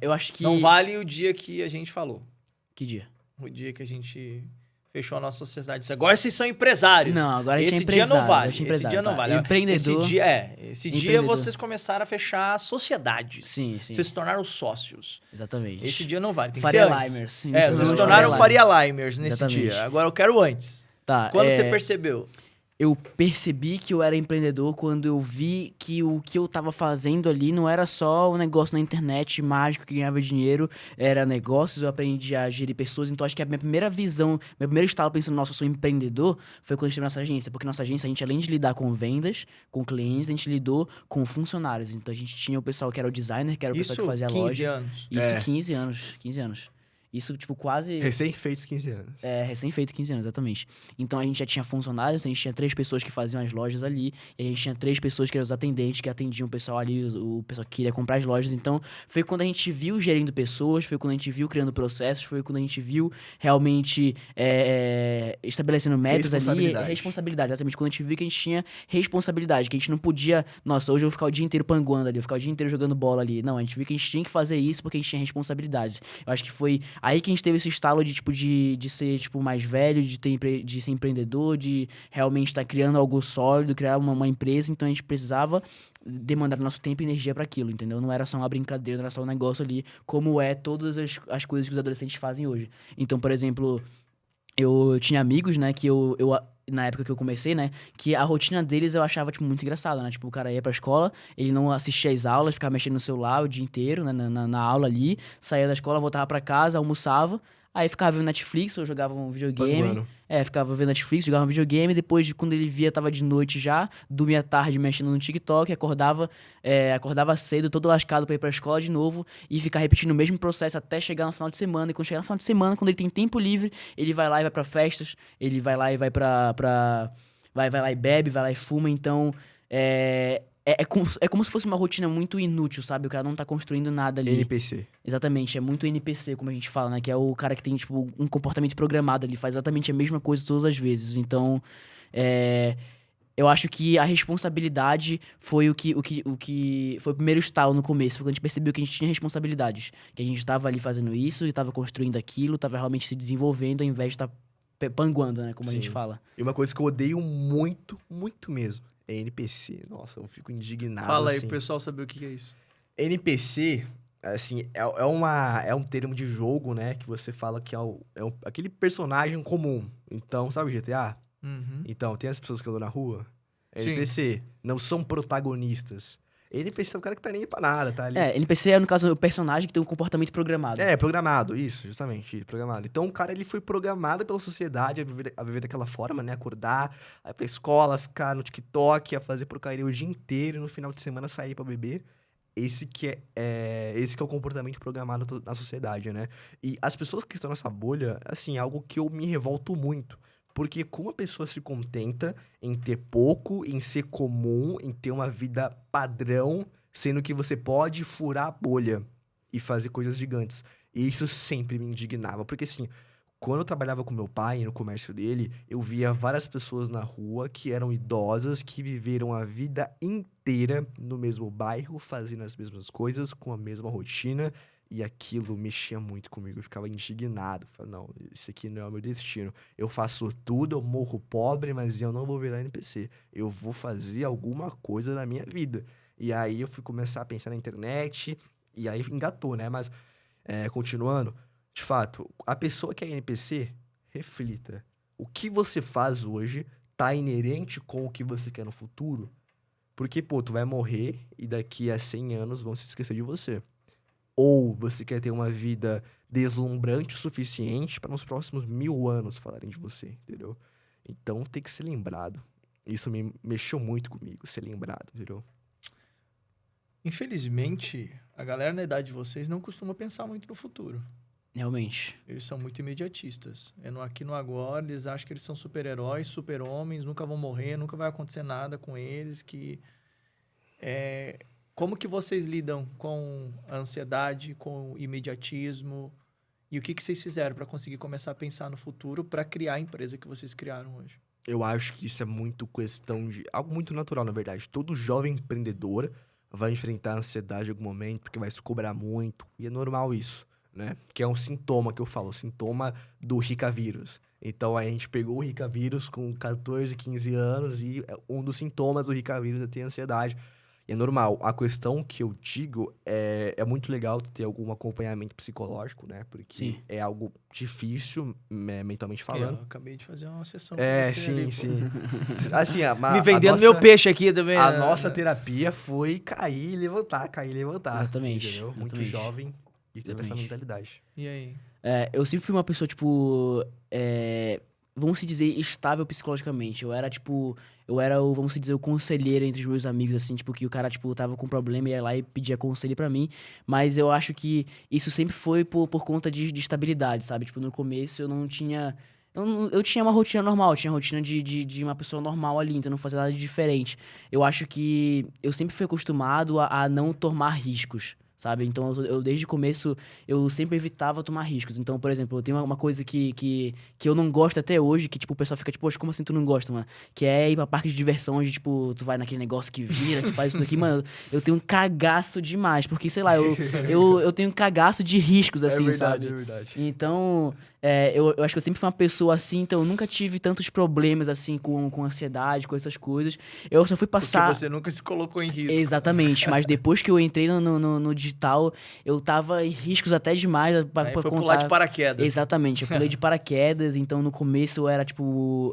[SPEAKER 3] Eu acho que...
[SPEAKER 1] Não vale o dia que a gente falou.
[SPEAKER 3] Que dia?
[SPEAKER 1] O dia que a gente fechou a nossa sociedade. Disse, agora vocês são empresários.
[SPEAKER 3] Não, agora a gente
[SPEAKER 1] esse
[SPEAKER 3] é empresário.
[SPEAKER 1] dia não vale.
[SPEAKER 3] Esse
[SPEAKER 1] Esse dia não vale.
[SPEAKER 3] Empreendedor.
[SPEAKER 1] Esse dia
[SPEAKER 3] Empreendedor.
[SPEAKER 1] vocês começaram a fechar sociedades.
[SPEAKER 3] Sim.
[SPEAKER 1] Vocês se tornaram sócios.
[SPEAKER 3] Exatamente.
[SPEAKER 1] Esse dia não vale. Tem que
[SPEAKER 3] Faria
[SPEAKER 1] ser antes.
[SPEAKER 3] Limers.
[SPEAKER 1] Vocês se tornaram Faria Limers nesse
[SPEAKER 3] Exatamente.
[SPEAKER 1] dia. Agora eu quero antes.
[SPEAKER 3] Tá,
[SPEAKER 1] Quando você percebeu?
[SPEAKER 3] eu percebi que eu era empreendedor quando eu vi que o que eu tava fazendo ali não era só um negócio na internet mágico que ganhava dinheiro, era negócios, eu aprendi a gerir pessoas. Então, acho que a minha primeira visão, meu primeiro estalo pensando, nossa, eu sou empreendedor, foi quando a gente teve nossa agência. Porque nossa agência, a gente, além de lidar com vendas, com clientes, a gente lidou com funcionários. Então, a gente tinha o pessoal que era o designer, que era o pessoal que fazia a
[SPEAKER 1] 15
[SPEAKER 3] loja.
[SPEAKER 1] anos.
[SPEAKER 3] Isso,
[SPEAKER 2] É.
[SPEAKER 3] 15 anos, 15 anos. Isso, tipo, quase...
[SPEAKER 2] Recém-feitos 15 anos.
[SPEAKER 3] recém-feito 15 anos, exatamente. Então a gente já tinha funcionários, a gente tinha 3 pessoas que faziam as lojas ali, e a gente tinha 3 pessoas que eram os atendentes, que atendiam o pessoal ali, o pessoal que queria comprar as lojas. Então foi quando a gente viu gerindo pessoas, foi quando a gente viu criando processos, foi quando a gente viu realmente estabelecendo metas ali. Responsabilidade, exatamente. Quando a gente viu que a gente tinha responsabilidade, que a gente não podia, nossa, hoje eu vou ficar o dia inteiro panguando ali, eu vou ficar o dia inteiro jogando bola ali. Não, a gente viu que a gente tinha que fazer isso porque a gente tinha responsabilidade. Eu acho que foi aí que a gente teve esse estalo de, tipo, de ser, tipo, mais velho, de ser empreendedor, de realmente estar criando algo sólido, criar uma empresa. Então, a gente precisava demandar nosso tempo e energia para aquilo, entendeu? Não era só uma brincadeira, não era só um negócio ali, como todas as coisas que os adolescentes fazem hoje. Então, por exemplo, eu tinha amigos, né, que eu na época que eu comecei, né, que a rotina deles eu achava, tipo, muito engraçada, né? Tipo, o cara ia pra escola, ele não assistia às aulas, ficava mexendo no celular o dia inteiro, né, na aula ali, saía da escola, voltava pra casa, almoçava, aí ficava vendo Netflix, ou jogava um videogame.
[SPEAKER 2] Panguando.
[SPEAKER 3] Ficava vendo Netflix, jogava um videogame, depois, quando ele via, tava de noite já, dormia tarde mexendo no TikTok, acordava cedo, todo lascado pra ir pra escola de novo, e ficar repetindo o mesmo processo até chegar no final de semana. E quando chegar no final de semana, quando ele tem tempo livre, ele vai lá e vai pra festas, ele vai lá e vai vai lá e bebe, vai lá e fuma. Então, é como se fosse uma rotina muito inútil, sabe? O cara não tá construindo nada ali.
[SPEAKER 2] NPC.
[SPEAKER 3] Exatamente, é muito NPC, como a gente fala, né? Que é o cara que tem, tipo, um comportamento programado, ele faz exatamente a mesma coisa todas as vezes. Então, eu acho que a responsabilidade foi o que foi o primeiro estalo no começo, foi quando a gente percebeu que a gente tinha responsabilidades, que a gente tava ali fazendo isso e tava construindo aquilo, tava realmente se desenvolvendo ao invés de estar panguando, né? Como a gente
[SPEAKER 2] Sim.
[SPEAKER 3] fala.
[SPEAKER 2] E uma coisa que eu odeio muito, muito mesmo, é NPC. Nossa, eu fico indignado,
[SPEAKER 1] Fala aí
[SPEAKER 2] assim.
[SPEAKER 1] pro pessoal saber o que é isso.
[SPEAKER 2] NPC, assim, é um termo de jogo, né? Que você fala que aquele personagem comum. Então, sabe o GTA?
[SPEAKER 1] Uhum.
[SPEAKER 2] Então, tem as pessoas que andam na rua.
[SPEAKER 1] Sim.
[SPEAKER 2] NPC, não são protagonistas. NPC é o cara que tá nem aí pra nada, tá ali.
[SPEAKER 3] NPC é, no caso, o personagem que tem um comportamento programado.
[SPEAKER 2] Programado, isso, justamente, programado. Então, o cara, ele foi programado pela sociedade a viver daquela forma, né? Acordar, ir pra escola, ficar no TikTok, a fazer porcaria o dia inteiro e no final de semana sair pra beber. Esse que é o comportamento programado na sociedade, né? E as pessoas que estão nessa bolha, assim, é algo que eu me revolto muito. Porque como a pessoa se contenta em ter pouco, em ser comum, em ter uma vida padrão, sendo que você pode furar a bolha e fazer coisas gigantes. E isso sempre me indignava. Porque, assim, quando eu trabalhava com meu pai no comércio dele, eu via várias pessoas na rua que eram idosas, que viveram a vida inteira no mesmo bairro, fazendo as mesmas coisas, com a mesma rotina. E aquilo mexia muito comigo, eu ficava indignado. Falei, não, isso aqui não é o meu destino. Eu faço tudo, eu morro pobre, mas eu não vou virar NPC. Eu vou fazer alguma coisa na minha vida. E aí eu fui começar a pensar na internet, e aí engatou, né? Mas, continuando, de fato, a pessoa que é NPC, reflita. O que você faz hoje tá inerente com o que você quer no futuro? Porque, pô, tu vai morrer e daqui a 100 anos vão se esquecer de você. Ou você quer ter uma vida deslumbrante o suficiente para nos próximos 1000 anos falarem de você, entendeu? Então tem que ser lembrado. Isso me mexeu muito comigo, ser lembrado, entendeu?
[SPEAKER 1] Infelizmente, a galera na idade de vocês não costuma pensar muito no futuro.
[SPEAKER 3] Realmente.
[SPEAKER 1] Eles são muito imediatistas. Aqui no agora, eles acham que eles são super-heróis, super-homens, nunca vão morrer, nunca vai acontecer nada com eles, Como que vocês lidam com a ansiedade, com o imediatismo? E o que vocês fizeram para conseguir começar a pensar no futuro para criar a empresa que vocês criaram hoje?
[SPEAKER 2] Eu acho que isso é muito questão de... algo muito natural, na verdade. Todo jovem empreendedor vai enfrentar ansiedade em algum momento, porque vai se cobrar muito. E é normal isso, né? Que é um sintoma que eu falo, o sintoma do Rica Vírus. Então, a gente pegou o Rica Vírus com 14, 15 anos e um dos sintomas do Rica Vírus é ter ansiedade. E é normal. A questão que eu digo é muito legal ter algum acompanhamento psicológico, né? Porque
[SPEAKER 3] Sim.
[SPEAKER 2] é algo difícil, mentalmente falando.
[SPEAKER 1] Eu acabei de fazer uma sessão
[SPEAKER 2] É,
[SPEAKER 1] com você
[SPEAKER 2] sim,
[SPEAKER 1] ali, pô.
[SPEAKER 2] sim. Assim,
[SPEAKER 1] Me vendendo meu peixe aqui também.
[SPEAKER 2] A
[SPEAKER 1] né?
[SPEAKER 2] nossa terapia foi cair e levantar, cair e levantar.
[SPEAKER 3] Exatamente,
[SPEAKER 2] Entendeu? Muito
[SPEAKER 3] exatamente.
[SPEAKER 2] jovem e teve essa
[SPEAKER 3] Exatamente.
[SPEAKER 2] mentalidade.
[SPEAKER 1] E aí?
[SPEAKER 3] Eu sempre fui uma pessoa, tipo, vamos se dizer, estável psicologicamente. Eu era vamos se dizer, o conselheiro entre os meus amigos, assim, tipo, que o cara, tipo, tava com problema e ia lá e pedia conselho pra mim. Mas eu acho que isso sempre foi por conta de estabilidade, sabe? Tipo, no começo eu não tinha... Eu tinha uma rotina normal, eu tinha a rotina de uma pessoa normal ali, então eu não fazia nada de diferente. Eu acho que eu sempre fui acostumado a não tomar riscos, sabe? Então, desde o começo, eu sempre evitava tomar riscos. Então, por exemplo, eu tenho uma coisa que eu não gosto até hoje, que, tipo, o pessoal fica, tipo, poxa, como assim tu não gosta, mano? Que é ir pra parque de diversão, onde, tipo, tu vai naquele negócio que vira, que faz isso daqui, mano. Eu tenho um cagaço demais, porque, sei lá, eu tenho um cagaço de riscos, assim, sabe?
[SPEAKER 2] É verdade.
[SPEAKER 3] Então, eu acho que eu sempre fui uma pessoa assim, então eu nunca tive tantos problemas, assim, com ansiedade, com essas coisas. Eu só fui passar...
[SPEAKER 1] Porque você nunca se colocou em risco.
[SPEAKER 3] Exatamente, mas depois que eu entrei no digital, eu tava em riscos até demais pra
[SPEAKER 1] Aí foi
[SPEAKER 3] contar.
[SPEAKER 1] pular de paraquedas.
[SPEAKER 3] Exatamente, eu pulei de paraquedas, então no começo eu era, tipo,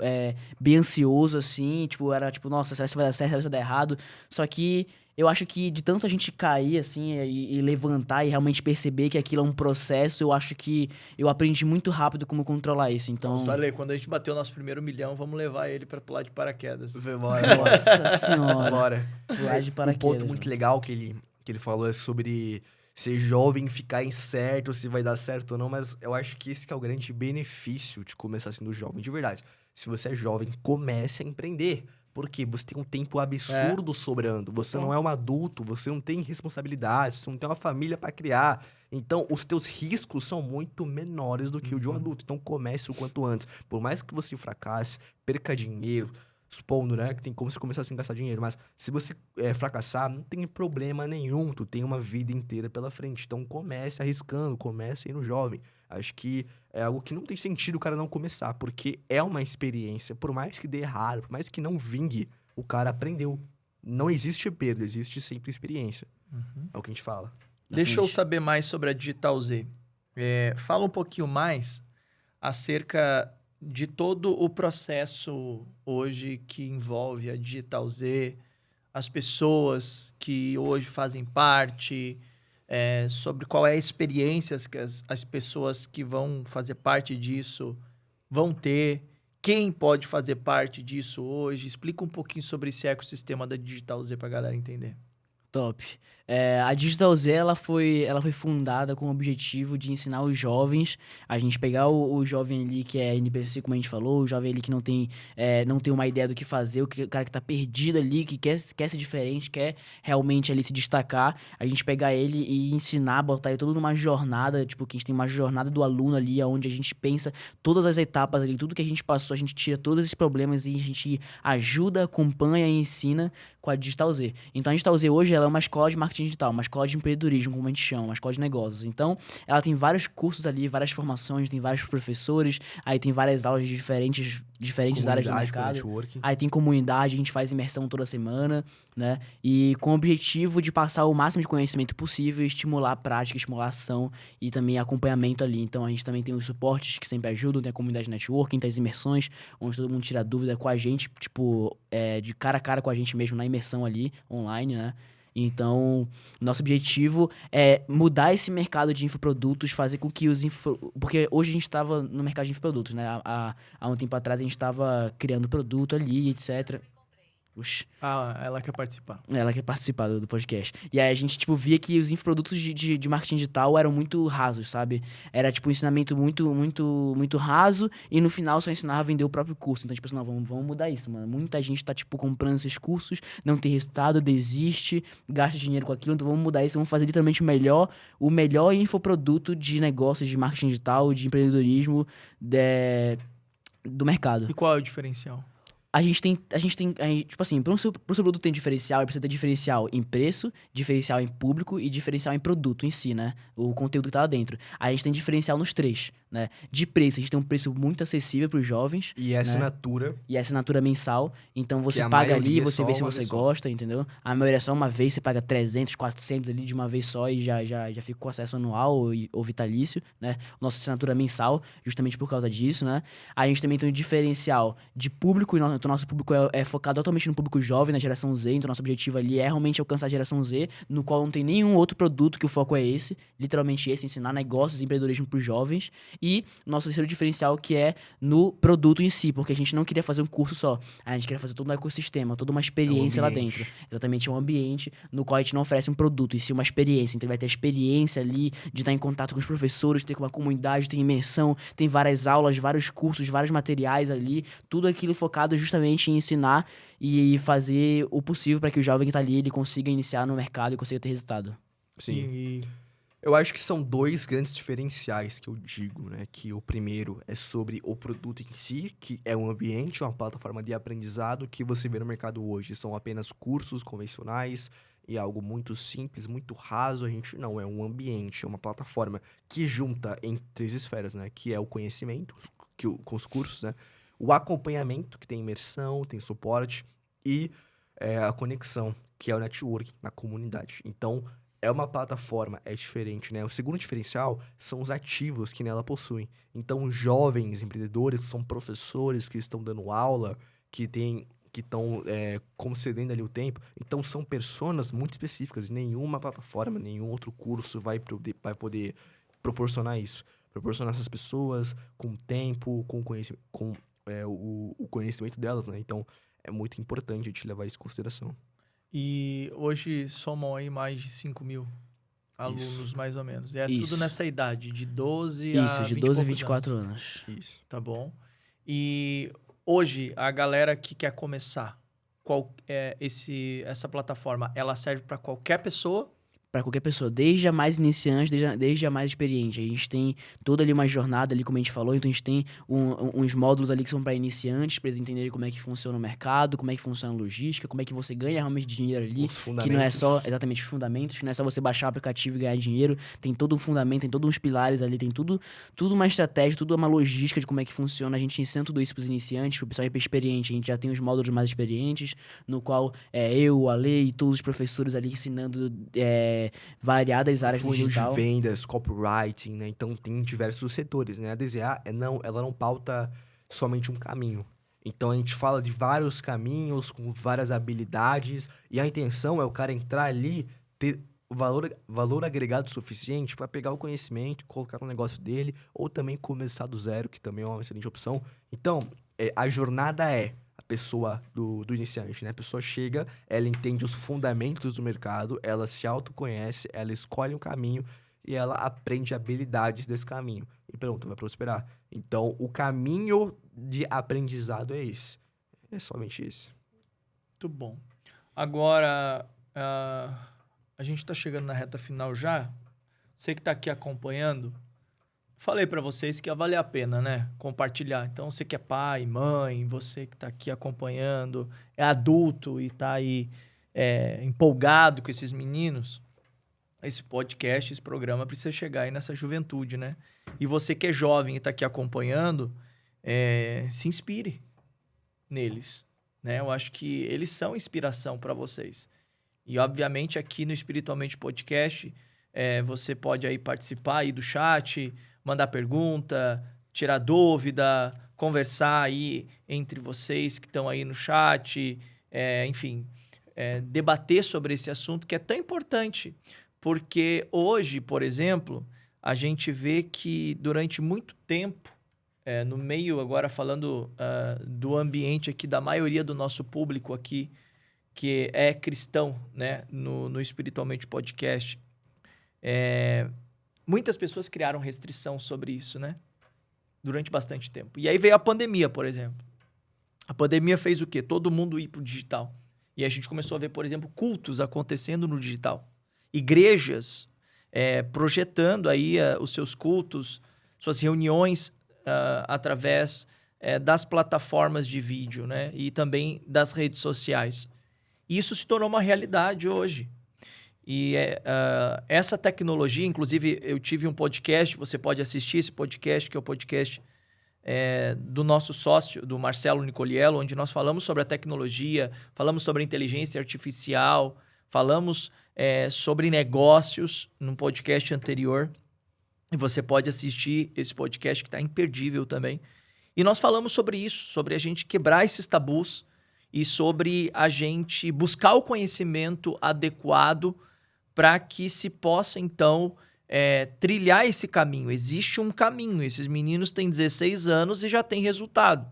[SPEAKER 3] bem ansioso, assim, tipo, era tipo, nossa, será que vai dar certo, será que vai dar errado? Só que eu acho que de tanto a gente cair, assim, e levantar e realmente perceber que aquilo é um processo, eu acho que eu aprendi muito rápido como controlar isso, então...
[SPEAKER 1] Nossa, olha aí, quando a gente bater o nosso primeiro 1 milhão, vamos levar ele pra pular de paraquedas.
[SPEAKER 2] Bora,
[SPEAKER 3] Nossa senhora,
[SPEAKER 2] bora.
[SPEAKER 3] pular de
[SPEAKER 2] Um
[SPEAKER 3] paraquedas.
[SPEAKER 2] ponto muito
[SPEAKER 3] mano.
[SPEAKER 2] legal que ele falou é sobre ser jovem, ficar incerto se vai dar certo ou não, mas eu acho que esse que é o grande benefício de começar sendo jovem, de verdade. Se você é jovem, comece a empreender. Porque você tem um tempo absurdo sobrando. Você não é um adulto, você não tem responsabilidades, você não tem uma família para criar. Então, os teus riscos são muito menores do que o de um adulto. Então, comece o quanto antes. Por mais que você fracasse, perca dinheiro, supondo, né, que tem como você começar sem gastar dinheiro. Mas se você fracassar, não tem problema nenhum. Tu tem uma vida inteira pela frente. Então, comece arriscando, comece aí no jovem. Acho que é algo que não tem sentido o cara não começar, porque é uma experiência. Por mais que dê errado, por mais que não vingue, o cara aprendeu. Não existe perda, existe sempre experiência. É o que a gente fala.
[SPEAKER 1] Deixa eu saber mais sobre a Digital Z. Fala um pouquinho mais acerca de todo o processo hoje que envolve a Digital Z, as pessoas que hoje fazem parte, sobre qual é a experiência que as pessoas que vão fazer parte disso vão ter, quem pode fazer parte disso hoje. Explica um pouquinho sobre esse ecossistema da Digital Z para a galera entender.
[SPEAKER 3] Top. A Digital Z, ela foi fundada com o objetivo de ensinar os jovens, a gente pegar o jovem ali que é NPC, como a gente falou, o jovem ali que não tem uma ideia do que fazer, o cara que tá perdido ali, que quer ser diferente, quer realmente ali se destacar, a gente pegar ele e ensinar, botar ele todo numa jornada, tipo, que a gente tem uma jornada do aluno ali, onde a gente pensa todas as etapas ali, tudo que a gente passou, a gente tira todos esses problemas e a gente ajuda, acompanha e ensina com a Digital Z. Então a Digital Z hoje ela é uma escola de marketing digital, uma escola de empreendedorismo, como a gente chama, uma escola de negócios. Então, ela tem vários cursos ali, várias formações, tem vários professores, aí tem várias aulas de diferentes áreas do mercado.
[SPEAKER 2] Networking.
[SPEAKER 3] Aí tem comunidade, a gente faz imersão toda semana, né? E com o objetivo de passar o máximo de conhecimento possível e estimular a prática, estimular a ação e também acompanhamento ali. Então, a gente também tem os suportes que sempre ajudam, tem a comunidade networking, tem as imersões, onde todo mundo tira dúvida com a gente, tipo, de cara a cara com a gente mesmo na imersão ali, online, né? Então, nosso objetivo é mudar esse mercado de infoprodutos, fazer com que porque hoje a gente estava no mercado de infoprodutos, né? Há um tempo atrás a gente estava criando produto ali, etc. Oxi.
[SPEAKER 1] Ela quer participar.
[SPEAKER 3] Ela quer participar do podcast. E aí a gente, tipo, via que os infoprodutos de marketing digital eram muito rasos, sabe? Era, tipo, um ensinamento muito, muito, muito raso e no final só ensinava a vender o próprio curso. Então, tipo assim, não, vamos mudar isso, mano. Muita gente tá, tipo, comprando esses cursos, não tem resultado, desiste, gasta dinheiro com aquilo. Então, vamos mudar isso, vamos fazer literalmente o melhor infoproduto de negócios, de marketing digital, de empreendedorismo do mercado.
[SPEAKER 1] E qual é o diferencial?
[SPEAKER 3] A gente tem, tipo assim, pro seu produto ter diferencial, ele precisa ter diferencial em preço, diferencial em público e diferencial em produto em si, né? O conteúdo que tá lá dentro. A gente tem diferencial nos três. né? De preço, a gente tem um preço muito acessível para os jovens.
[SPEAKER 2] E a assinatura,
[SPEAKER 3] E a assinatura mensal. Então você
[SPEAKER 2] a
[SPEAKER 3] paga ali,
[SPEAKER 2] maioria é
[SPEAKER 3] você
[SPEAKER 2] só
[SPEAKER 3] vê se
[SPEAKER 2] uma
[SPEAKER 3] você
[SPEAKER 2] vez só.
[SPEAKER 3] gosta, entendeu? A maioria é só uma vez, você paga 300, 400 ali de uma vez só e já fica com acesso anual ou vitalício, né? Nossa assinatura mensal, justamente por causa disso, né? A gente também tem um diferencial de público, então nosso público é focado totalmente no público jovem, na geração Z, então nosso objetivo ali é realmente alcançar a geração Z, no qual não tem nenhum outro produto que o foco é esse, literalmente esse, ensinar negócios e empreendedorismo para os jovens. E nosso terceiro diferencial que é no produto em si, porque a gente não queria fazer um curso só, a gente queria fazer todo um ecossistema, toda uma experiência lá
[SPEAKER 2] ambiente.
[SPEAKER 3] dentro. Exatamente, é um ambiente no qual a gente não oferece um produto, e sim uma experiência. Então ele vai ter a experiência ali de estar em contato com os professores, ter uma comunidade, tem imersão, tem várias aulas, vários cursos, vários materiais ali, tudo aquilo focado justamente em ensinar e fazer o possível para que o jovem que está ali ele consiga iniciar no mercado e consiga ter resultado.
[SPEAKER 2] Sim.
[SPEAKER 1] E
[SPEAKER 2] Eu acho que são dois grandes diferenciais que eu digo, né? Que o primeiro é sobre o produto em si, que é um ambiente, uma plataforma de aprendizado que você vê no mercado hoje. São apenas cursos convencionais e algo muito simples, muito raso. A gente não, é um ambiente, é uma plataforma que junta em três esferas, né? Que é o conhecimento, com os cursos, né? O acompanhamento, que tem imersão, tem suporte, e a conexão, que é o networking na comunidade. Então, é uma plataforma, é diferente, né? O segundo diferencial são os ativos que nela possuem. Então, jovens empreendedores, são professores que estão dando aula, que estão concedendo ali o tempo. Então, são pessoas muito específicas. Nenhuma plataforma, nenhum outro curso vai poder proporcionar isso. Proporcionar essas pessoas com tempo, com conhecimento, o conhecimento delas, né? Então, é muito importante a gente levar isso em consideração.
[SPEAKER 1] E hoje somam aí mais de 5 mil alunos, mais ou menos. É tudo
[SPEAKER 3] Isso.
[SPEAKER 1] nessa idade, de 12
[SPEAKER 3] Isso,
[SPEAKER 1] a
[SPEAKER 3] de
[SPEAKER 1] 20 e
[SPEAKER 3] 12 a
[SPEAKER 1] poucos
[SPEAKER 3] 24
[SPEAKER 1] anos.
[SPEAKER 3] anos.
[SPEAKER 2] Isso.
[SPEAKER 1] Tá bom. E hoje, a galera que quer começar, essa plataforma, ela serve para qualquer pessoa?
[SPEAKER 3] Para qualquer pessoa, desde a mais iniciante, desde a mais experiente. A gente tem toda ali uma jornada ali, como a gente falou, então a gente tem uns módulos ali que são para iniciantes, para eles entenderem como é que funciona o mercado, como é que funciona a logística, como é que você ganha realmente dinheiro ali,
[SPEAKER 2] Os
[SPEAKER 3] que não é
[SPEAKER 2] fundamentos.
[SPEAKER 3] só exatamente os fundamentos, que não é só você baixar o aplicativo e ganhar dinheiro, tem todo um fundamento, tem todos uns pilares ali, tem tudo uma estratégia, tudo uma logística de como é que funciona. A gente ensina tudo isso para os iniciantes, para o pessoal experiente. A gente já tem os módulos mais experientes, no qual eu, o Ale e todos os professores ali ensinando variadas áreas do
[SPEAKER 2] Funil
[SPEAKER 3] digital.
[SPEAKER 2] de vendas, copywriting, né? Então tem diversos setores, né? A DZA ela não pauta somente um caminho. Então a gente fala de vários caminhos com várias habilidades e a intenção é o cara entrar ali, ter valor agregado suficiente para pegar o conhecimento, colocar no negócio dele ou também começar do zero, que também é uma excelente opção. Então, a jornada é a pessoa do iniciante, né? A pessoa chega, ela entende os fundamentos do mercado, ela se autoconhece, ela escolhe um caminho e ela aprende habilidades desse caminho. E pronto, vai prosperar. Então, o caminho de aprendizado é esse. É somente esse.
[SPEAKER 1] Muito bom. Agora, a gente está chegando na reta final já. Você que está aqui acompanhando, falei para vocês que ia valer a pena, né? Compartilhar. Então, você que é pai, mãe, você que está aqui acompanhando, é adulto e está aí empolgado com esses meninos, esse podcast, esse programa precisa chegar aí nessa juventude, né? E você que é jovem e está aqui acompanhando, se inspire neles, né? Eu acho que eles são inspiração para vocês. E, obviamente, aqui no Espiritualmente Podcast, você pode aí participar aí do chat, mandar pergunta, tirar dúvida, conversar aí entre vocês que estão aí no chat, enfim, debater sobre esse assunto que é tão importante. Porque hoje, por exemplo, a gente vê que durante muito tempo, no meio, agora falando do ambiente aqui, da maioria do nosso público aqui, que é cristão, né, no Espiritualmente Podcast, muitas pessoas criaram restrição sobre isso, né? Durante bastante tempo. E aí veio a pandemia, por exemplo. A pandemia fez o quê? Todo mundo ir pro digital. E a gente começou a ver, por exemplo, cultos acontecendo no digital. Igrejas projetando aí os seus cultos, suas reuniões através das plataformas de vídeo, né? E também das redes sociais. E isso se tornou uma realidade hoje. E essa tecnologia, inclusive, eu tive um podcast, você pode assistir esse podcast, que é o podcast do nosso sócio, do Marcelo Nicoliello, onde nós falamos sobre a tecnologia, falamos sobre a inteligência artificial, falamos sobre negócios num podcast anterior. E você pode assistir esse podcast que está imperdível também. E nós falamos sobre isso, sobre a gente quebrar esses tabus e sobre a gente buscar o conhecimento adequado para que se possa, então, trilhar esse caminho. Existe um caminho. Esses meninos têm 16 anos e já têm resultado.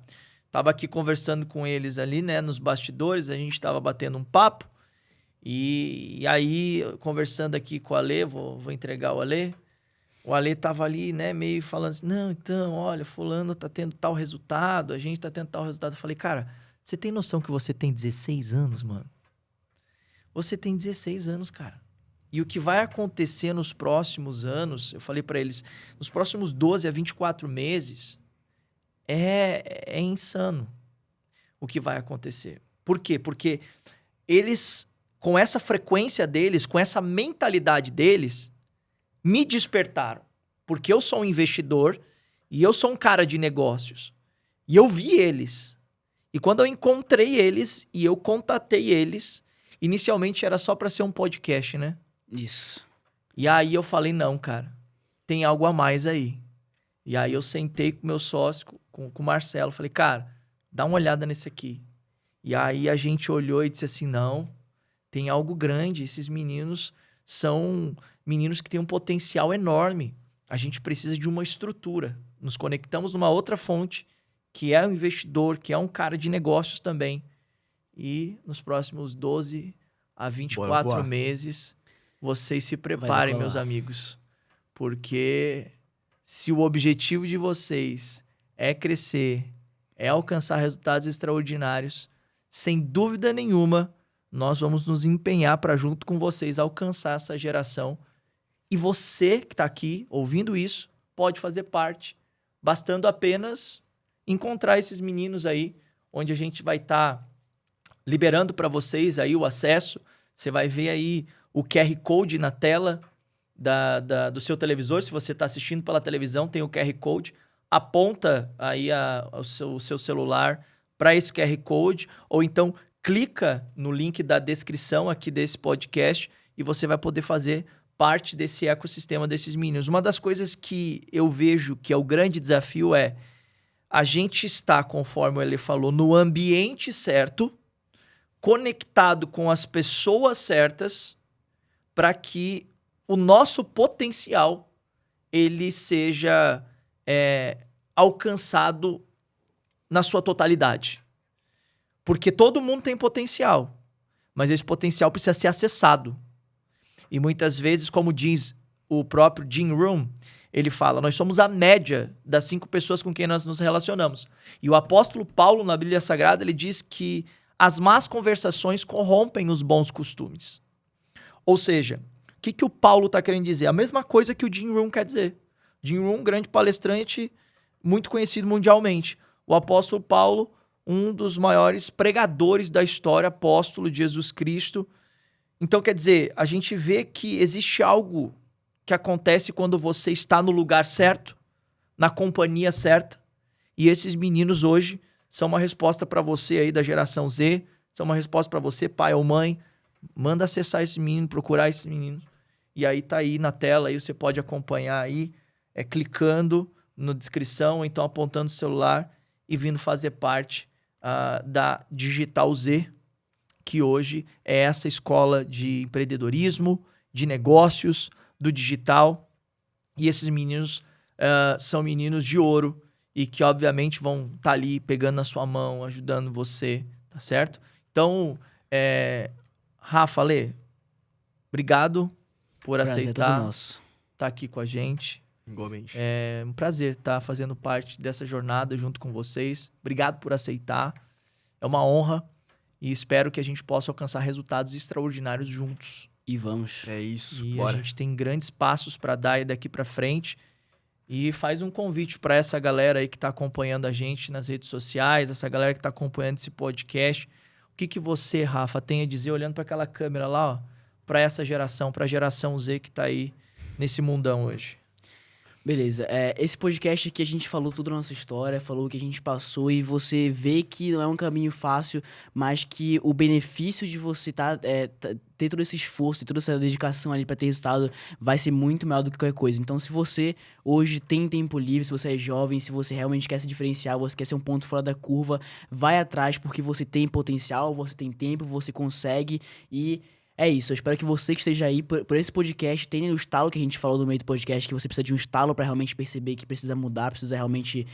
[SPEAKER 1] Estava aqui conversando com eles ali, né, nos bastidores, a gente estava batendo um papo. E aí, conversando aqui com o Alê, vou entregar o Alê. O Alê estava ali, né, meio falando assim, não, então, olha, fulano tá tendo tal resultado, a gente tá tendo tal resultado. Eu falei, cara, você tem noção que você tem 16 anos, mano? Você tem 16 anos, cara. E o que vai acontecer nos próximos anos, eu falei para eles, nos próximos 12 a 24 meses, é insano o que vai acontecer. Por quê? Porque eles, com essa frequência deles, com essa mentalidade deles, me despertaram. Porque eu sou um investidor e eu sou um cara de negócios. E eu vi eles. E quando eu encontrei eles e eu contatei eles, inicialmente era só para ser um podcast, né?
[SPEAKER 3] Isso.
[SPEAKER 1] E aí eu falei, não, cara, tem algo a mais aí. E aí eu sentei com meu sócio, com o Marcelo, falei, cara, dá uma olhada nesse aqui. E aí a gente olhou e disse assim, não, tem algo grande, esses meninos são meninos que têm um potencial enorme. A gente precisa de uma estrutura. Nos conectamos numa outra fonte, que é um investidor, que é um cara de negócios também. E nos próximos 12 a 24 meses... vocês se preparem, meus amigos, porque se o objetivo de vocês é crescer, é alcançar resultados extraordinários, sem dúvida nenhuma, nós vamos nos empenhar para, junto com vocês, alcançar essa geração. E você que está aqui ouvindo isso, pode fazer parte, bastando apenas encontrar esses meninos aí, onde a gente vai estar liberando para vocês aí o acesso. Você vai ver aí o QR Code na tela do seu televisor. Se você está assistindo pela televisão, tem o QR Code. Aponta aí o seu celular para esse QR Code, ou então clica no link da descrição aqui desse podcast e você vai poder fazer parte desse ecossistema desses meninos. Uma das coisas que eu vejo que é o grande desafio é a gente estar, conforme ele falou, no ambiente certo, conectado com as pessoas certas, para que o nosso potencial ele seja alcançado na sua totalidade. Porque todo mundo tem potencial, mas esse potencial precisa ser acessado. E muitas vezes, como diz o próprio Jim Rohn, ele fala, nós somos a média das 5 pessoas com quem nós nos relacionamos. E o apóstolo Paulo, na Bíblia Sagrada, ele diz que as más conversações corrompem os bons costumes. Ou seja, o que o Paulo está querendo dizer? A mesma coisa que o Jim Rohn quer dizer. Jim Rohn, grande palestrante, muito conhecido mundialmente. O apóstolo Paulo, um dos maiores pregadores da história, apóstolo de Jesus Cristo. Então, quer dizer, a gente vê que existe algo que acontece quando você está no lugar certo, na companhia certa. E esses meninos hoje são uma resposta para você aí da geração Z, são uma resposta para você, pai ou mãe. Manda acessar esse menino, procurar esse menino. E aí tá aí na tela, aí você pode acompanhar aí, clicando na descrição, ou então apontando o celular e vindo fazer parte da Digital Z, que hoje é essa escola de empreendedorismo, de negócios, do digital. E esses meninos são meninos de ouro e que, obviamente, vão estar ali pegando na sua mão, ajudando você, tá certo? Então, Rafa, Lê, obrigado por aceitar estar aqui com a gente.
[SPEAKER 2] Igualmente.
[SPEAKER 1] É um prazer estar fazendo parte dessa jornada junto com vocês. Obrigado por aceitar. É uma honra e espero que a gente possa alcançar resultados extraordinários juntos.
[SPEAKER 3] E vamos.
[SPEAKER 2] É isso,
[SPEAKER 1] E
[SPEAKER 2] bora.
[SPEAKER 1] a gente tem grandes passos para dar daqui para frente. E faz um convite para essa galera aí que está acompanhando a gente nas redes sociais, essa galera que está acompanhando esse podcast. O que você, Rafa, tem a dizer olhando para aquela câmera lá, ó? para essa geração, para a geração Z que tá aí nesse mundão hoje?
[SPEAKER 3] Beleza, esse podcast aqui a gente falou toda a nossa história, falou o que a gente passou e você vê que não é um caminho fácil, mas que o benefício de você ter todo esse esforço e toda essa dedicação ali pra ter resultado vai ser muito maior do que qualquer coisa. Então, se você hoje tem tempo livre, se você é jovem, se você realmente quer se diferenciar, você quer ser um ponto fora da curva, vai atrás porque você tem potencial, você tem tempo, você consegue e... É isso, eu espero que você que esteja aí por esse podcast tenha o estalo que a gente falou no meio do podcast, que você precisa de um estalo pra realmente perceber que precisa mudar, precisa realmente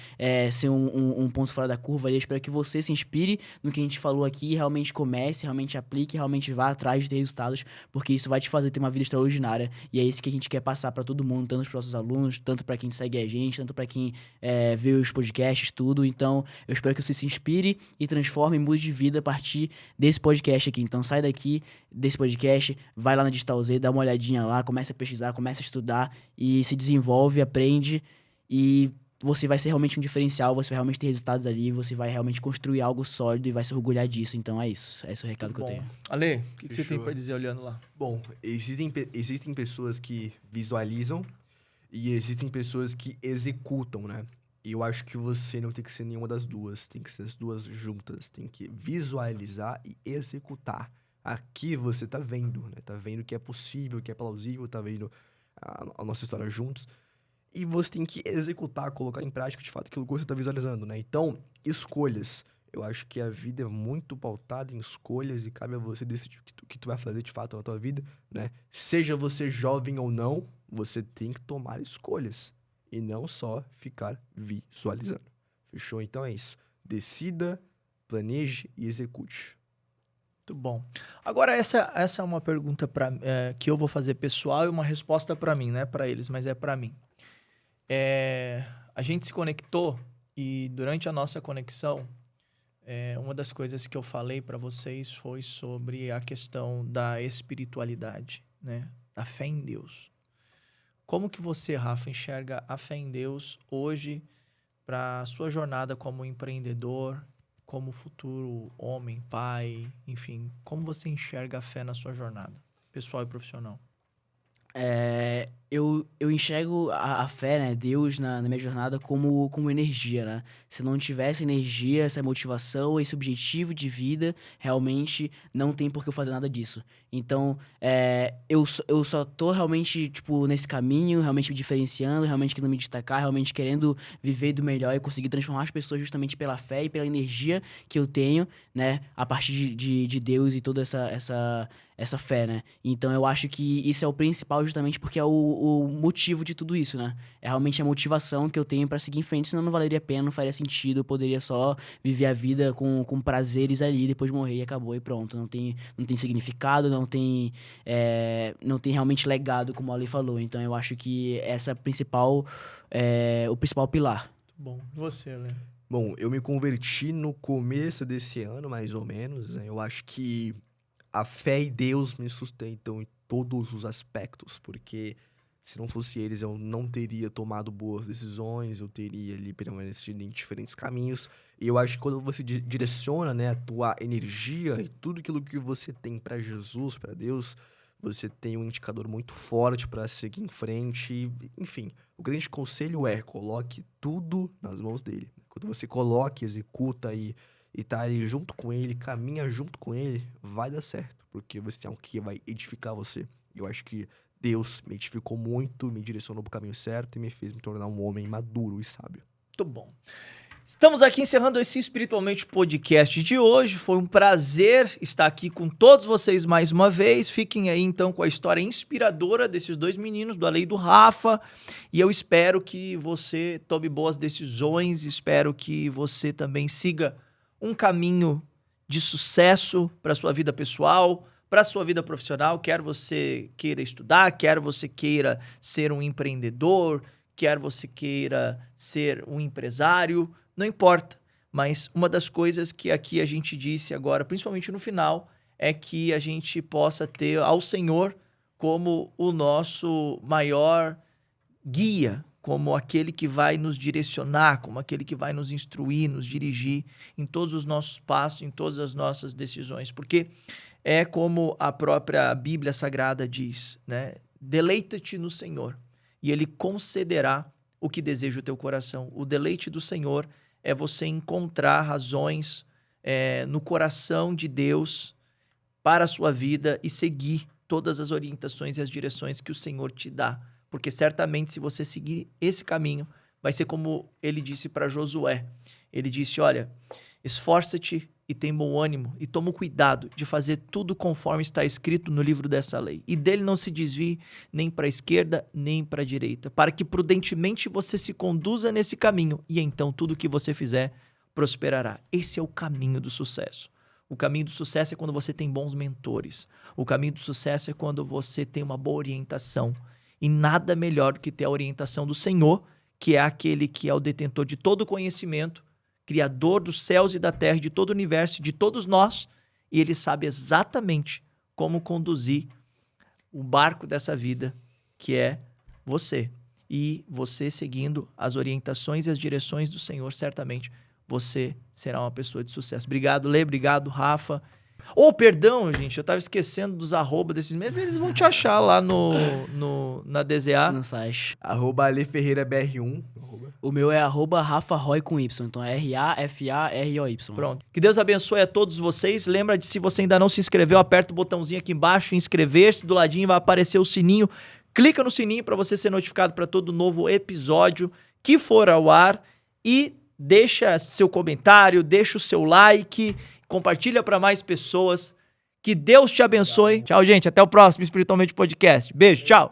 [SPEAKER 3] ser um ponto fora da curva. E eu espero que você se inspire no que a gente falou aqui, realmente comece, realmente aplique, realmente vá atrás de ter resultados, porque isso vai te fazer ter uma vida extraordinária. E é isso que a gente quer passar pra todo mundo, tanto pros nossos alunos, tanto pra quem segue a gente, tanto pra quem vê os podcasts, tudo. Então, eu espero que você se inspire e transforme, mude de vida a partir desse podcast aqui. Então, sai daqui desse podcast, vai lá na Digital Z, dá uma olhadinha lá, começa a pesquisar, começa a estudar e se desenvolve, aprende e você vai ser realmente um diferencial, você vai realmente ter resultados ali, você vai realmente construir algo sólido e vai se orgulhar disso. Então é isso, esse é o recado que eu tenho.
[SPEAKER 1] Ale, o que você tem
[SPEAKER 2] Fechou.
[SPEAKER 1] pra dizer olhando lá?
[SPEAKER 2] Bom, existem pessoas que visualizam e existem pessoas que executam, né? E eu acho que você não tem que ser nenhuma das duas, tem que ser as duas juntas, tem que visualizar e executar. Aqui você tá vendo, né? Tá vendo que é possível, que é plausível, tá vendo a nossa história juntos. E você tem que executar, colocar em prática, de fato, aquilo que você tá visualizando, né? Então, escolhas. Eu acho que a vida é muito pautada em escolhas e cabe a você decidir o que tu vai fazer, de fato, na tua vida, né? Seja você jovem ou não, você tem que tomar escolhas. E não só ficar visualizando. Fechou? Então é isso. Decida, planeje e execute.
[SPEAKER 1] Muito bom. Agora, essa é uma pergunta que eu vou fazer pessoal e uma resposta para mim, não é para eles, mas é para mim. A gente se conectou e durante a nossa conexão, uma das coisas que eu falei para vocês foi sobre a questão da espiritualidade, né? A fé em Deus. Como que você, Rafa, enxerga a fé em Deus hoje para a sua jornada como empreendedor, como futuro homem, pai, enfim, como você enxerga a fé na sua jornada, pessoal e profissional?
[SPEAKER 3] Eu enxergo a fé, né, Deus na minha jornada como energia, né? Se não tivesse energia, essa motivação, esse objetivo de vida, realmente não tem por que eu fazer nada disso. Então, eu só tô realmente, tipo, nesse caminho, realmente me diferenciando, realmente querendo me destacar, realmente querendo viver do melhor e conseguir transformar as pessoas justamente pela fé e pela energia que eu tenho, né, a partir de Deus e toda essa fé, né? Então eu acho que isso é o principal justamente porque é o motivo de tudo isso, né? É realmente a motivação que eu tenho pra seguir em frente, senão não valeria a pena, não faria sentido, eu poderia só viver a vida com prazeres ali, depois morrer e acabou e pronto. Não tem significado, não tem realmente legado, como a Ali falou. Então eu acho que essa é o principal pilar.
[SPEAKER 1] Muito bom. E você, Lê?
[SPEAKER 2] Bom, eu me converti no começo desse ano, mais ou menos, né? Eu acho que a fé e Deus me sustentam em todos os aspectos, porque se não fosse eles, eu não teria tomado boas decisões, eu teria ali permanecido em diferentes caminhos. E eu acho que quando você direciona, né, a tua energia e tudo aquilo que você tem para Jesus, para Deus, você tem um indicador muito forte para seguir em frente. E, enfim, o grande conselho é: coloque tudo nas mãos dele. Quando você coloca, executa e tá ali junto com ele, caminha junto com ele, vai dar certo, porque você tem algo que vai edificar você. Eu acho que Deus me edificou muito, me direcionou pro caminho certo e me fez me tornar um homem maduro e sábio.
[SPEAKER 1] Muito bom. Estamos aqui encerrando esse Espiritualmente Podcast de hoje. Foi um prazer estar aqui com todos vocês mais uma vez. Fiquem aí então com a história inspiradora desses dois meninos, do Ale e do Rafa. E eu espero que você tome boas decisões, espero que você também siga um caminho de sucesso para sua vida pessoal, para sua vida profissional, quer você queira estudar, quer você queira ser um empreendedor, quer você queira ser um empresário, não importa. Mas uma das coisas que aqui a gente disse agora, principalmente no final, é que a gente possa ter ao Senhor como o nosso maior guia, como aquele que vai nos direcionar, como aquele que vai nos instruir, nos dirigir em todos os nossos passos, em todas as nossas decisões. Porque é como a própria Bíblia Sagrada diz, né? Deleita-te no Senhor e Ele concederá o que deseja o teu coração. O deleite do Senhor é você encontrar razões no coração de Deus para a sua vida e seguir todas as orientações e as direções que o Senhor te dá. Porque certamente se você seguir esse caminho, vai ser como ele disse para Josué. Ele disse, olha, esforça-te e tem bom ânimo e toma cuidado de fazer tudo conforme está escrito no livro dessa lei. E dele não se desvie nem para a esquerda nem para a direita, para que prudentemente você se conduza nesse caminho e então tudo que você fizer prosperará. Esse é o caminho do sucesso. O caminho do sucesso é quando você tem bons mentores. O caminho do sucesso é quando você tem uma boa orientação. E nada melhor do que ter a orientação do Senhor, que é aquele que é o detentor de todo o conhecimento, criador dos céus e da terra, de todo o universo, de todos nós, e ele sabe exatamente como conduzir o barco dessa vida, que é você. E você seguindo as orientações e as direções do Senhor, certamente você será uma pessoa de sucesso. Obrigado, Lê, obrigado, Rafa. Perdão, gente, eu tava esquecendo dos arroba desses meses, eles vão te achar lá na DZA.
[SPEAKER 3] No site.
[SPEAKER 2] @AleFerreiraBR1.
[SPEAKER 3] O meu é @RafaRoy com Y, então é RaFaRoy.
[SPEAKER 1] Pronto. Que Deus abençoe a todos vocês. Lembra de, se você ainda não se inscreveu, aperta o botãozinho aqui embaixo, inscrever-se, do ladinho vai aparecer o sininho. Clica no sininho para você ser notificado para todo novo episódio que for ao ar e deixa seu comentário, deixa o seu like, compartilha para mais pessoas. Que Deus te abençoe. Tchau, gente. Até o próximo Espiritualmente Podcast. Beijo, tchau.